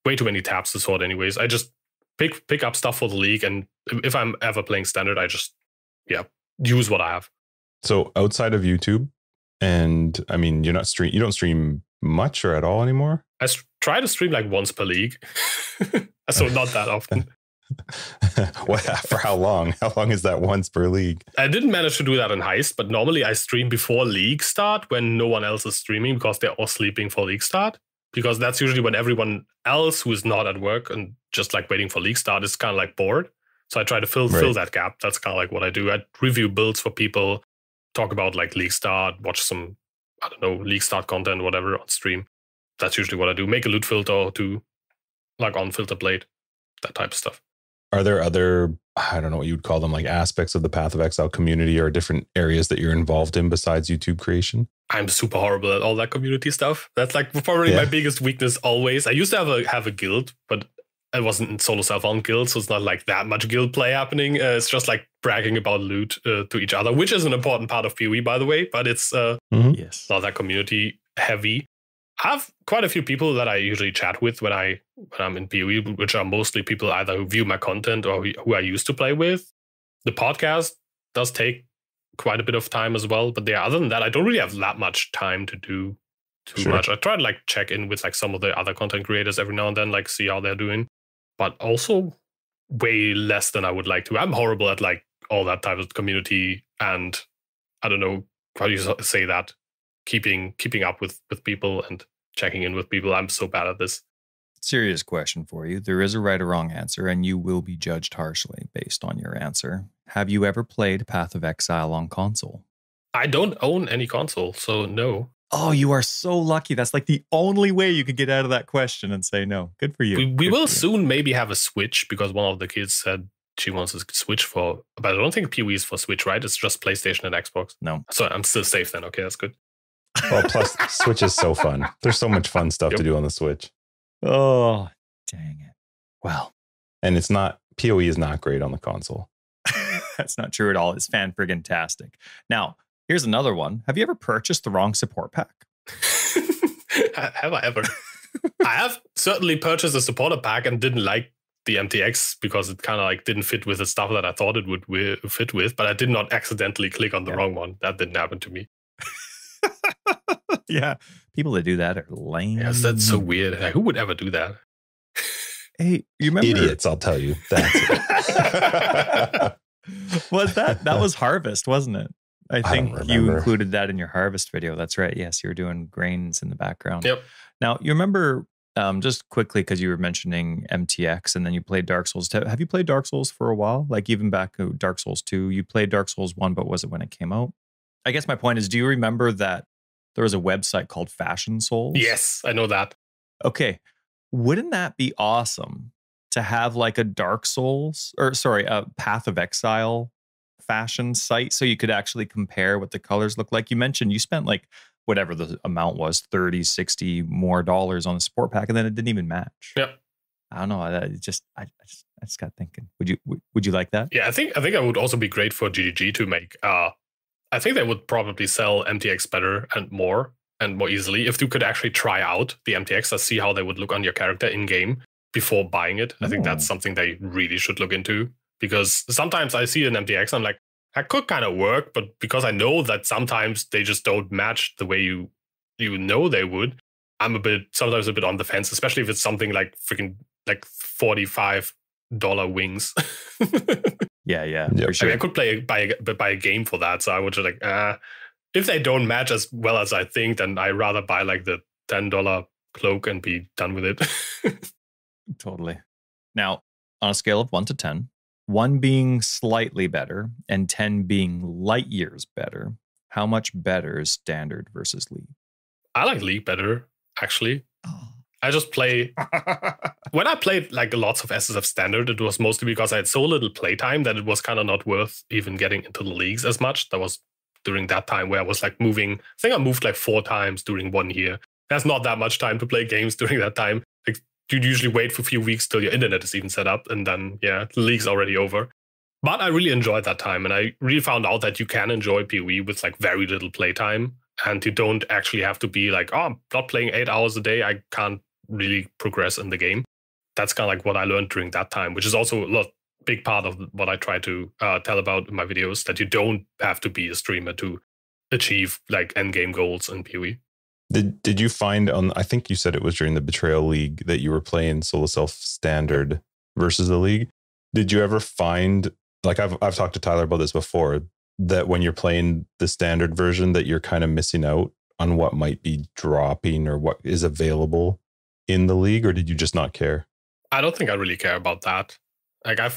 way too many tabs to sort anyways. I just pick up stuff for the league, and if I'm ever playing standard, I just use what I have. So outside of YouTube, and I mean, you don't stream much or at all anymore? I try to stream like once per league. So not that often. For how long? How long is that once per league? I didn't manage to do that in Heist, but normally I stream before league start when no one else is streaming because they're all sleeping for league start. Because that's usually when everyone else who is not at work and just like waiting for league start is kind of like bored. So I try to fill that gap. That's kind of like what I do. I review builds for people, talk about like league start, watch some, I don't know, league start content, whatever on stream. That's usually what I do. Make a loot filter or two, like on filter blade, that type of stuff. Are there other, I don't know what you would call them, like aspects of the Path of Exile community or different areas that you're involved in besides YouTube creation? I'm super horrible at all that community stuff. That's like probably my biggest weakness always. I used to have a guild, but I wasn't in solo self-on guild, so it's not like that much guild play happening. It's just like bragging about loot to each other, which is an important part of PoE, by the way, but it's not that community heavy. I have quite a few people that I usually chat with when I'm in PoE, which are mostly people either who view my content or who I used to play with. The podcast does take quite a bit of time as well, but other than that, I don't really have that much time to do too much. I try to like check in with like some of the other content creators every now and then, like see how they're doing, but also way less than I would like to. I'm horrible at like all that type of community, and I don't know how you say that, keeping up with people and checking in with people. I'm so bad at this. Serious question for you. There is a right or wrong answer, and you will be judged harshly based on your answer. Have you ever played Path of Exile on console? I don't own any console, so no. Oh, you are so lucky. That's like the only way you could get out of that question and say no. Good for you. We will soon maybe have a Switch, because one of the kids said she wants a Switch but I don't think PoE is for Switch, right? It's just PlayStation and Xbox. No. So I'm still safe then. Okay, that's good. Well, plus Switch is so fun. There's so much fun stuff to do on the Switch. Oh, dang it. Well. And PoE is not great on the console. That's not true at all. It's fan-friggin-tastic. Now, here's another one. Have you ever purchased the wrong support pack? Have I ever? I have certainly purchased a supporter pack and didn't like the MTX because it kind of like didn't fit with the stuff that I thought it would fit with, but I did not accidentally click on the wrong one. That didn't happen to me. Yeah. People that do that are lame. Yes, that's so weird. Like, who would ever do that? Hey, you remember? Idiots, I'll tell you. That's it. Was that was Harvest, wasn't it? I think you included that in your Harvest video. That's right. Yes, you were doing grains in the background. Yep. Now, you remember, just quickly, because you were mentioning MTX and then you played Dark Souls. Have you played Dark Souls for a while? Like even back to Dark Souls 2, you played Dark Souls 1, but was it when it came out? I guess my point is, do you remember that there was a website called Fashion Souls? Yes, I know that. Okay. Wouldn't that be awesome to have like a a Path of Exile fashion site so you could actually compare what the colors look like? You mentioned you spent like whatever the amount was, 30, 60 more dollars on the support pack, and then it didn't even match. Yep. I don't know. I just got thinking. Would you like that? Yeah, I think it would also be great for GGG to make. I think they would probably sell MTX better and more easily if you could actually try out the MTX and see how they would look on your character in game before buying it. I think that's something they really should look into, because sometimes I see an MTX, I'm like, that could kind of work, but because I know that sometimes they just don't match the way you know they would, I'm sometimes a bit on the fence, especially if it's something like freaking like $45 wings. Yeah, yep. For sure. I mean, I could buy a game for that, so I would just like, if they don't match as well as I think, then I rather buy like the $10 cloak and be done with it. Totally. Now, on a scale of 1 to 10, 1 being slightly better and 10 being light years better, how much better is standard versus League? I like League better, actually. I just play... When I played like lots of SSF standard, it was mostly because I had so little playtime that it was kind of not worth even getting into the leagues as much. That was during that time where I was like moving. I think I moved like 4 times during 1 year. That's not that much time to play games during that time. Like, you'd usually wait for a few weeks till your internet is even set up, and then, yeah, the league's already over. But I really enjoyed that time, and I really found out that you can enjoy PoE with like very little playtime, and you don't actually have to be like, oh, I'm not playing 8 hours a day. I can't really progress in the game. That's kind of like what I learned during that time, which is also a big part of what I try to tell about in my videos, that you don't have to be a streamer to achieve like end game goals in PoE. Did you find on, I think you said it was during the Betrayal League that you were playing Solo Self Standard versus the League. Did you ever find, like I've talked to Tyler about this before, that when you're playing the standard version that you're kind of missing out on what might be dropping or what is available in the League, or did you just not care? I don't think I really care about that. Like I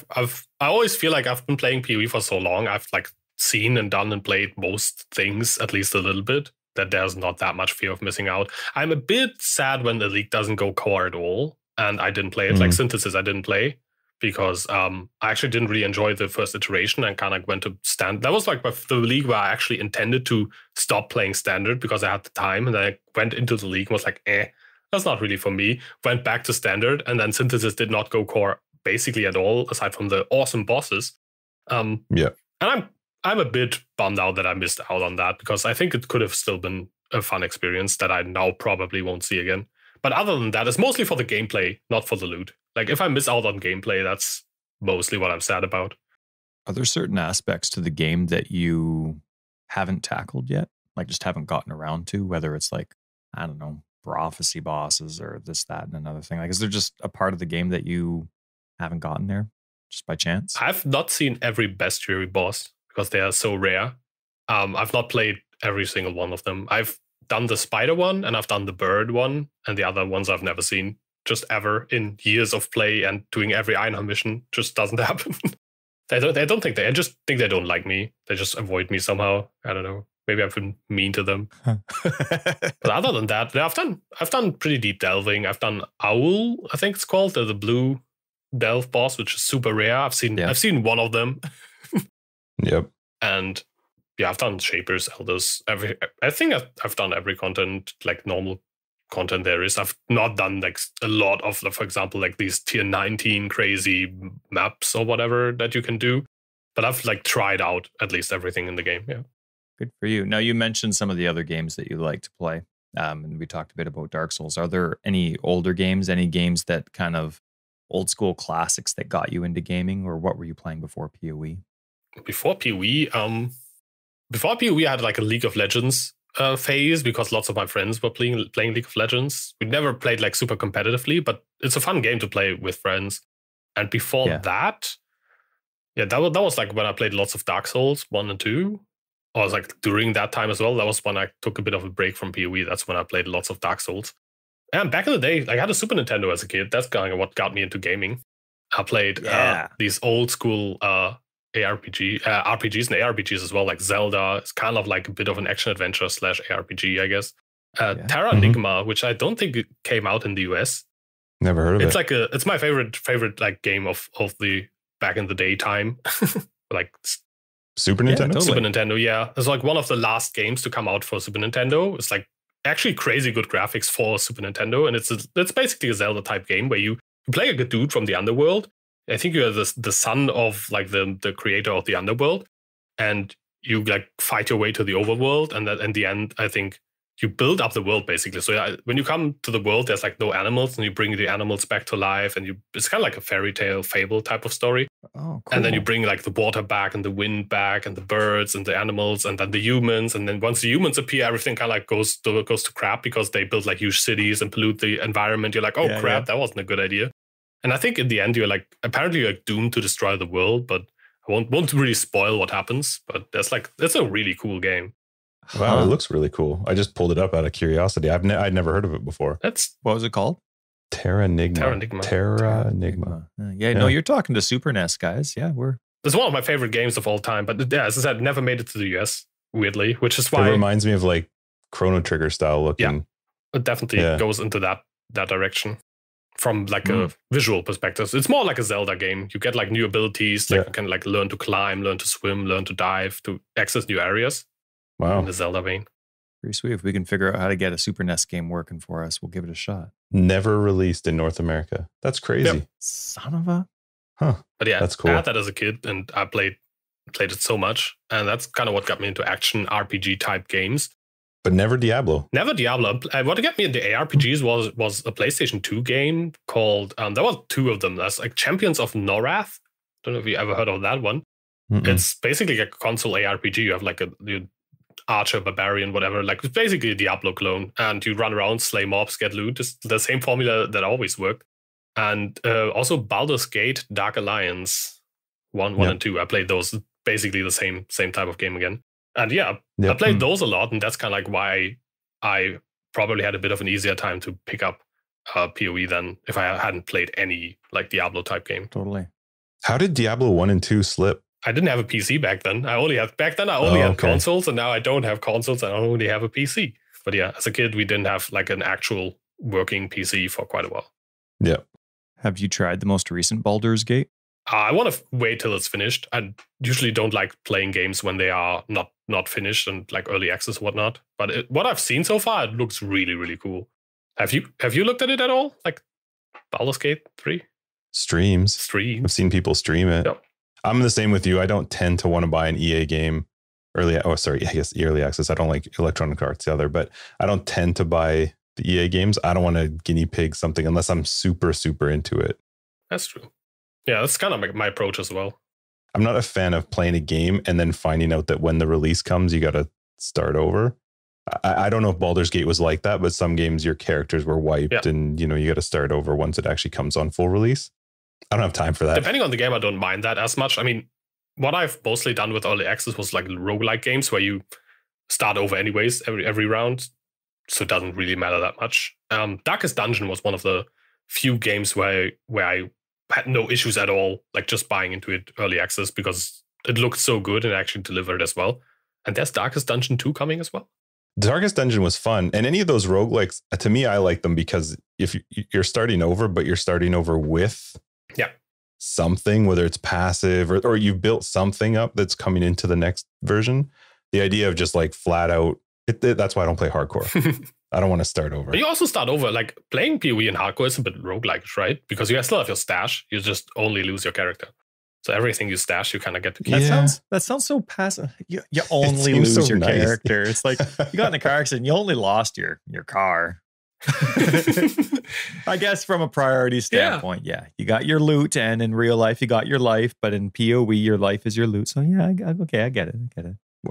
always feel like I've been playing PoE for so long. I've like seen and done and played most things at least a little bit, that there's not that much fear of missing out. I'm a bit sad when the League doesn't go core at all, and I didn't play it. Like Synthesis I didn't play because I actually didn't really enjoy the first iteration and kind of went to stand. That was like the League where I actually intended to stop playing standard because I had the time, and then I went into the League and was like, that's not really for me. Went back to standard, and then Synthesis did not go core basically at all, aside from the awesome bosses. And I'm a bit bummed out that I missed out on that, because I think it could have still been a fun experience that I now probably won't see again. But other than that, it's mostly for the gameplay, not for the loot. Like if I miss out on gameplay, that's mostly what I'm sad about. Are there certain aspects to the game that you haven't tackled yet? Like just haven't gotten around to, whether it's like, I don't know, prophecy bosses or this, that, and another thing? Like, is there just a part of the game that you haven't gotten there just by chance? I've not seen every bestiary boss because they are so rare. I've not played every single one of them. I've done the spider one, and I've done the bird one, and the other ones I've never seen, just ever in years of play and doing every Einhorn mission. Just doesn't happen. I just think they don't like me. They just avoid me somehow. I don't know. Maybe I've been mean to them. But other than that, I've done pretty deep delving. I've done Owl, I think it's called, the blue delve boss, which is super rare. I've seen one of them. Yep. And yeah, I've done Shapers, Elders. I think I've done every content, like normal content there is. I've not done like a lot of, for example, like these tier 19 crazy maps or whatever that you can do. But I've like tried out at least everything in the game. Yeah. Good for you. Now, you mentioned some of the other games that you like to play, and we talked a bit about Dark Souls. Are there any older games, any games that kind of old school classics that got you into gaming, or what were you playing before PoE? Before PoE, I had like a League of Legends phase because lots of my friends were playing League of Legends. We never played like super competitively, but it's a fun game to play with friends. And before that was like when I played lots of Dark Souls 1 and 2. I was like during that time as well. That was when I took a bit of a break from PoE. That's when I played lots of Dark Souls. And back in the day, like I had a Super Nintendo as a kid. That's kind of what got me into gaming. I played these old school RPGs and ARPGs as well, like Zelda. It's kind of like a bit of an action adventure / ARPG, I guess. Terra Enigma, which I don't think it came out in the US. Never heard of it. It's like it's my favorite like game of the back in the day time. Like Super Nintendo? Totally. Super Nintendo, yeah. It's like one of the last games to come out for Super Nintendo. It's like actually crazy good graphics for Super Nintendo. And it's basically a Zelda type game where you play a good dude from the underworld. I think you're the son of like the creator of the underworld. And you like fight your way to the overworld. And that in the end, I think you build up the world basically. So when you come to the world, there's like no animals, and you bring the animals back to life, and it's kind of like a fairy tale fable type of story. Oh, cool. And then you bring like the water back and the wind back and the birds and the animals and then the humans. And then once the humans appear, everything kind of like goes to crap because they build like huge cities and pollute the environment. You're like, that wasn't a good idea. And I think in the end, apparently you're doomed to destroy the world, but I won't really spoil what happens. But it's a really cool game. Wow, it looks really cool. I just pulled it up out of curiosity. I'd never heard of it before. What was it called? Terranigma. Yeah, no, you're talking to Super NES guys. Yeah, It's one of my favorite games of all time. But yeah, as I said, never made it to the US, weirdly, which is why it reminds me of like Chrono Trigger style looking. Yeah, it definitely goes into that direction from like a visual perspective. It's more like a Zelda game. You get like new abilities, like you can like learn to climb, learn to swim, learn to dive, to access new areas. Wow. In the Zelda vein. Pretty sweet. If we can figure out how to get a Super NES game working for us, we'll give it a shot. Never released in North America. That's crazy. Yep. Son of a... Huh. But yeah, that's cool. I had that as a kid and I played it so much. And that's kind of what got me into action RPG type games. But never Diablo. Never Diablo. What got me into ARPGs was a PlayStation 2 game called, there were two of them. That's like Champions of Norath. Don't know if you ever heard of that one. It's basically like a console ARPG. You have like a archer, barbarian, whatever. Like it's basically a Diablo clone. And you run around, slay mobs, get loot. It's the same formula that always worked. And also Baldur's Gate, Dark Alliance 1 and 2. I played those. Basically the same type of game again. And I played those a lot, and that's kind of like why I probably had a bit of an easier time to pick up PoE than if I hadn't played any like Diablo type game. Totally. How did Diablo 1 and 2 slip? I didn't have a PC back then. I only had consoles, and now I don't have consoles, and I only have a PC. But yeah, as a kid, we didn't have like an actual working PC for quite a while. Yeah. Have you tried the most recent Baldur's Gate? I want to wait till it's finished. I usually don't like playing games when they are not finished and like early access or whatnot. But what I've seen so far, it looks really, really cool. Have you looked at it at all? Like Baldur's Gate 3? Streams. I've seen people stream it. Yep. I'm the same with you. I don't tend to want to buy an EA game early access. I don't like Electronic Arts, the other, but I don't tend to buy the EA games. I don't want to guinea pig something unless I'm super, super into it. That's true. Yeah, that's kind of my approach as well. I'm not a fan of playing a game and then finding out that when the release comes, you got to start over. I don't know if Baldur's Gate was like that, but some games your characters were wiped and you got to start over once it actually comes on full release. I don't have time for that. Depending on the game, I don't mind that as much. I mean, what I've mostly done with early access was like roguelike games where you start over anyways every round, so it doesn't really matter that much. Darkest Dungeon was one of the few games where I had no issues at all, like just buying into it early access because it looked so good and actually delivered as well. And there's Darkest Dungeon 2 coming as well. Darkest Dungeon was fun. And any of those roguelikes, to me, I like them because if you're starting over, but you're starting over with something, whether it's passive or you've built something up that's coming into the next version. The idea of just like flat out, that's why I don't play hardcore. I don't want to start over. But you also start over, like playing PoE in hardcore is a bit roguelike, right? Because you still have your stash. You just only lose your character. So everything you stash, you kind of get to keep. That sounds so passive. You only lose so your character. It's like you got in a car accident, you only lost your car. I guess from a priority standpoint, you got your loot, and in real life, you got your life, but in PoE, your life is your loot. So I get it.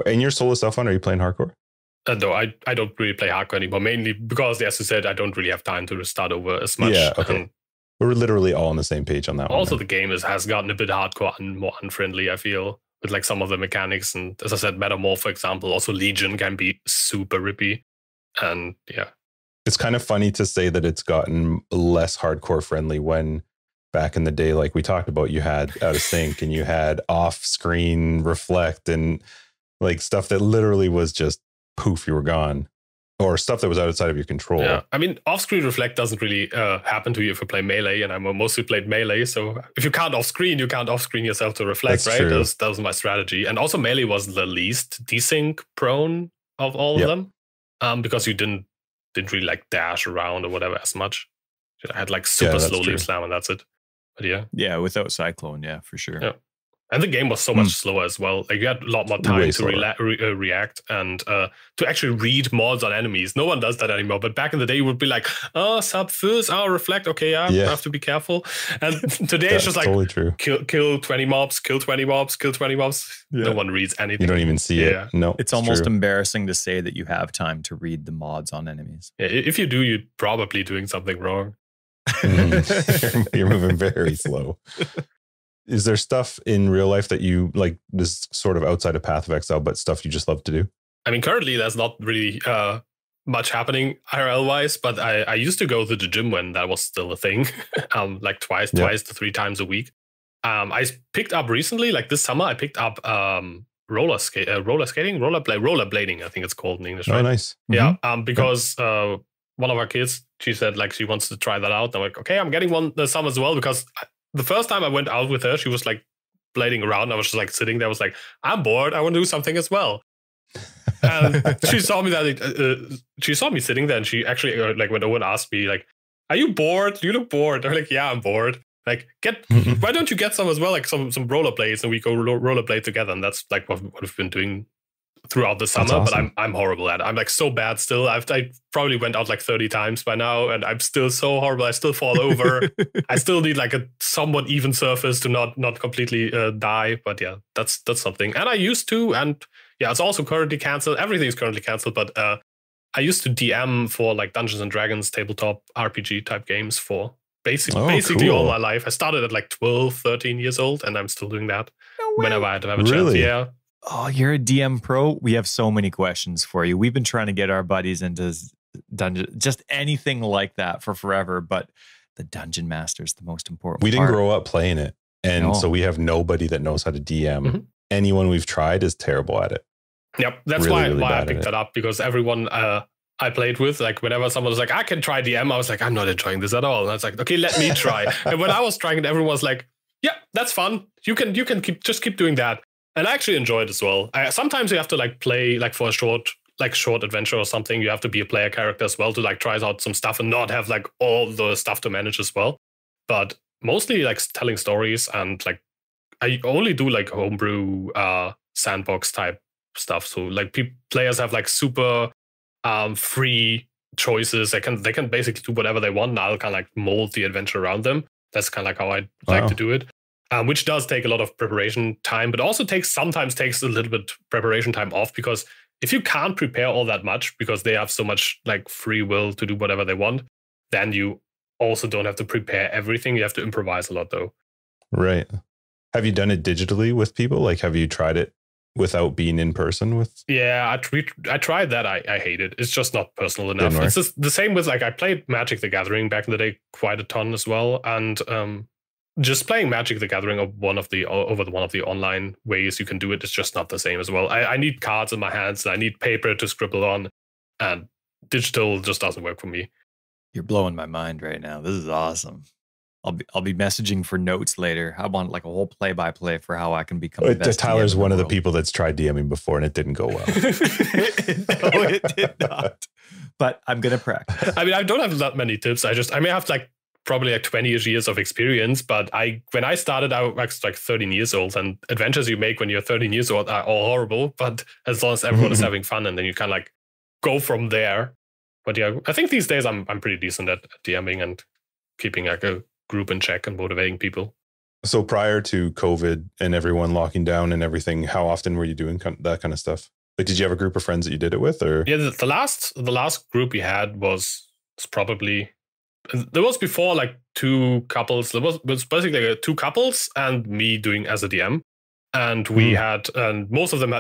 And your solo stuff on, are you playing hardcore? No, I don't really play hardcore anymore, mainly because, as you said, I don't really have time to start over as much. Yeah, okay. We're literally all on the same page on that one. Also, the game has gotten a bit hardcore and more unfriendly, I feel, with like some of the mechanics. And as I said, Metamorph, for example, also Legion can be super rippy. And yeah. It's kind of funny to say that it's gotten less hardcore friendly when back in the day, like we talked about, you had Out of Sync and you had off-screen reflect and like stuff that literally was just poof, you were gone, or stuff that was outside of your control. Yeah, I mean, off-screen reflect doesn't really happen to you if you play melee, and I mostly played melee. So if you can't off-screen, you can't off-screen yourself to reflect, right? That was my strategy. And also melee was the least desync prone of all of them, because you didn't really like dash around or whatever as much. I had like super slow leave slam and that's it. But yeah, without Cyclone, for sure. Yeah. And the game was so much slower as well. Like you had a lot more time to react and to actually read mods on enemies. No one does that anymore. But back in the day, you would be like, sub first, reflect. Okay, I have to be careful. And today it's just like totally true. Kill 20 mobs, kill 20 mobs, kill 20 mobs. Yeah. No one reads anything. You don't even see it. No, it's almost embarrassing to say that you have time to read the mods on enemies. Yeah, if you do, you're probably doing something wrong. You're moving very slow. Is there stuff in real life that you like, this sort of outside of Path of Exile, but stuff you just love to do? I mean, currently there's not really much happening IRL wise, but I used to go to the gym when that was still a thing, like twice to 3 times a week. I picked up recently, like this summer, I picked up rollerblading, I think it's called in English. Oh, right? nice. Yeah, because one of our kids, she said like she wants to try that out. I'm like, okay, I'm getting one this summer as well, because the first time I went out with her, she was like blading around. I was just like sitting there, I was like, I'm bored, I want to do something as well. And she saw me she saw me sitting there, and she actually like went over and asked me like, are you bored? You look bored. I'm like, yeah, I'm bored. Like, why don't you get some as well, like some rollerblades, and we go rollerblade together. And that's like what we've been doing throughout the summer. Awesome. But I'm horrible at it. I'm like so bad still. I probably went out like 30 times by now, and I'm still so horrible. I still fall over. I still need like a somewhat even surface to not completely die. But yeah, that's something. And I used to, and yeah, it's also currently canceled. Everything's currently canceled. But I used to DM for like Dungeons and Dragons tabletop RPG type games for basically all my life. I started at like 12, 13 years old, and I'm still doing that whenever I have a chance. Yeah. Oh, you're a DM pro? We have so many questions for you. We've been trying to get our buddies into dungeon, just anything like that for forever, but the dungeon master is the most important. We didn't grow up playing it, and so we have nobody that knows how to DM. Mm-hmm. Anyone we've tried is terrible at it. Yep, that's really, why I picked that up, because everyone I played with, like whenever someone was like, I can try DM, I was like, I'm not enjoying this at all. And I was like, okay, let me try. And when I was trying it, everyone was like, yeah, that's fun. You can keep doing that. And I actually enjoy it as well. Sometimes you have to like play like for a short adventure or something. You have to be a player character as well to like try out some stuff and not have like all the stuff to manage as well. But mostly like telling stories, and like I only do like homebrew sandbox type stuff. So like players have like super free choices. They can basically do whatever they want, and I'll kind of like mold the adventure around them. That's kind of like how I like to do it. Which does take a lot of preparation time, but also sometimes takes a little bit preparation time off, because if you can't prepare all that much because they have so much like free will to do whatever they want, then you also don't have to prepare everything. You have to improvise a lot though. Right. Have you done it digitally with people? Like, have you tried it without being in person with? Yeah, I tried that. I hate it. It's just not personal enough. It's just the same with like, I played Magic the Gathering back in the day quite a ton as well. And just playing Magic the Gathering over one of the online ways you can do it is just not the same as well. I need cards in my hands, and I need paper to scribble on, and digital just doesn't work for me. You're blowing my mind right now. This is awesome. I'll be messaging for notes later. I want like a whole play-by-play for how I can become. Tyler's one of the people that's tried DMing before, and it didn't go well. No, it did not. But I'm gonna practice. I mean, I don't have that many tips. I may have like probably like 20 years of experience, but when I started, I was like 13 years old, and adventures you make when you're 13 years old are all horrible. But as long as everyone is having fun, and then you kind of like go from there. But yeah, I think these days I'm pretty decent at DMing and keeping like a group in check and motivating people. So prior to COVID and everyone locking down and everything, how often were you doing that kind of stuff? Like, did you have a group of friends that you did it with, or? Yeah, the last group we had was probably, there was before like 2 couples. There was basically like 2 couples and me doing as a DM. And we had, and most of them,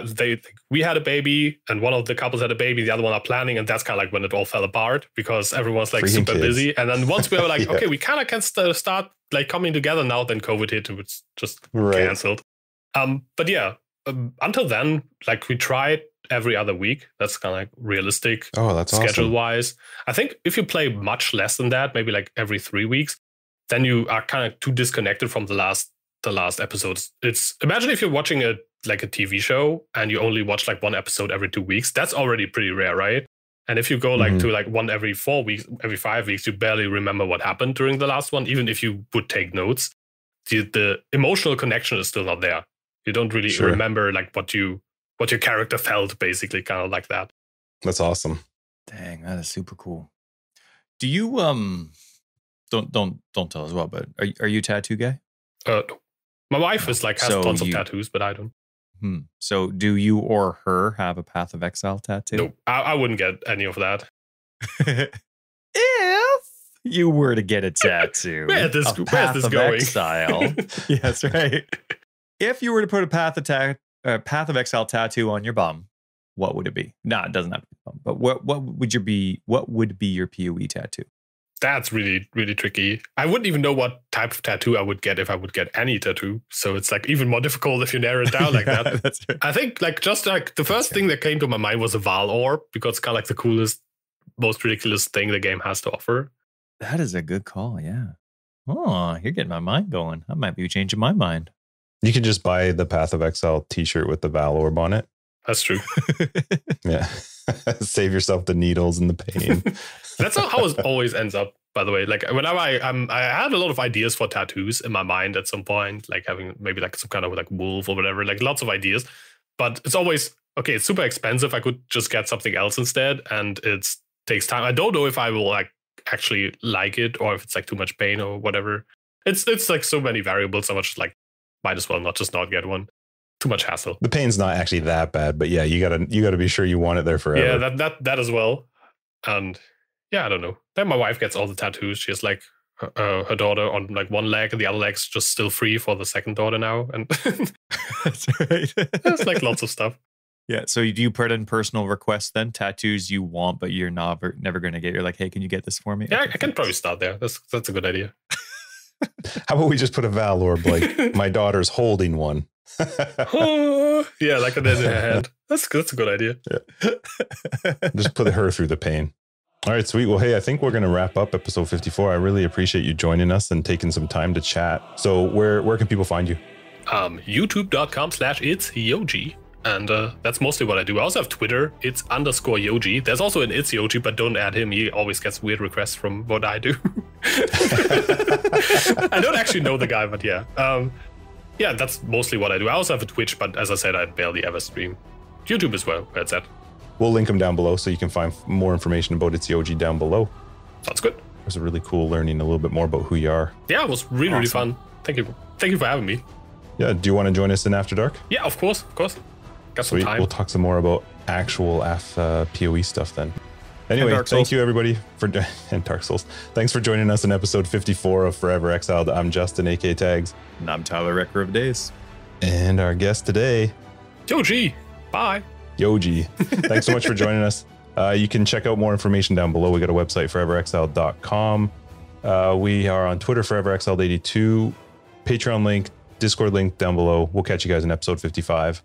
we had a baby, and one of the couples had a baby, the other one are planning, and that's kind of like when it all fell apart, because everyone's like super busy. And then once we were like, okay, we kind of can start like coming together now, then COVID hit, and it's just canceled. But yeah, until then, like we tried every other week. That's kind of like realistic. Oh, that's schedule awesome. Wise. I think if you play much less than that, maybe like every 3 weeks, then you are kind of too disconnected from the last episodes. It's, imagine if you're watching a TV show and you only watch like 1 episode every 2 weeks. That's already pretty rare, right? And if you go like to like 1 every 4 weeks, every 5 weeks, you barely remember what happened during the last one. Even if you would take notes, the emotional connection is still not there. You don't really remember like what your character felt, basically, kind of like that. That's awesome. Dang, that is super cool. Do you don't tell us what, but are you a tattoo guy? My wife is like has tons of tattoos, but I don't. So do you or her have a Path of Exile tattoo? No, I wouldn't get any of that. If you were to get a tattoo, where's this going? Exile. Yes, right. If you were to put a Path of Exile tattoo on your bum, what would it be? No, it doesn't have to be fun. But what would be your PoE tattoo? That's really, really tricky. I wouldn't even know what type of tattoo I would get if I would get any tattoo. So it's like even more difficult if you narrow it down like that. That's right. I think like just like the first thing that came to my mind was a Val orb, because it's kind of like the coolest, most ridiculous thing the game has to offer. That is a good call. Yeah. Oh, you're getting my mind going. I might be changing my mind. You could just buy the Path of Exile t-shirt with the Val orb on it. That's true. Yeah. Save yourself the needles and the pain. That's how it always ends up, by the way. Like whenever I had a lot of ideas for tattoos in my mind at some point, like having maybe like some kind of like wolf or whatever, like lots of ideas. But it's always, okay, it's super expensive. I could just get something else instead. And it takes time. I don't know if I will like actually like it or if it's like too much pain or whatever. It's like so many variables. So much like might as well not get one. Too much hassle. The pain's not actually that bad, but yeah, you gotta be sure you want it there forever. Yeah, that as well. And yeah, I don't know. Then my wife gets all the tattoos. She has like her daughter on like one leg, and the other leg's just still free for the second daughter now. And that's right. There's like lots of stuff. Yeah. So do you put in personal requests then? Tattoos you want, but you're never going to get. You're like, hey, can you get this for me? Yeah, okay, I can probably start there. That's a good idea. How about we just put a Val orb like my daughter's holding one? Yeah, like an in her hand. That's a good idea. Yeah. Just put her through the pain. All right, sweet. Well, hey, I think we're going to wrap up episode 54. I really appreciate you joining us and taking some time to chat. So where can people find you? YouTube.com/ItsYoji. And that's mostly what I do. I also have Twitter. It's _Yoji. There's also an ItsYoji, but don't add him. He always gets weird requests from what I do. I don't actually know the guy, but yeah. Yeah, that's mostly what I do. I also have a Twitch, but as I said, I barely ever stream. YouTube as well, where it's at. We'll link them down below so you can find more information about ItsYoji down below. Sounds good. It was really cool learning a little bit more about who you are. Yeah, it was really, really fun. Thank you. Thank you for having me. Yeah, do you want to join us in After Dark? Yeah, of course. Got some Sweet. time. We'll talk some more about actual PoE stuff then. Anyway, thank you everybody and Dark Souls. Thanks for joining us in episode 54 of Forever Exiled. I'm Justin, AK Tags. And I'm Tyler, Wrecker of Days. And our guest today, Yoji. Bye. Yoji. Thanks so much for joining us. You can check out more information down below. We got a website, foreverexiled.com. We are on Twitter, foreverexiled82. Patreon link, Discord link down below. We'll catch you guys in episode 55.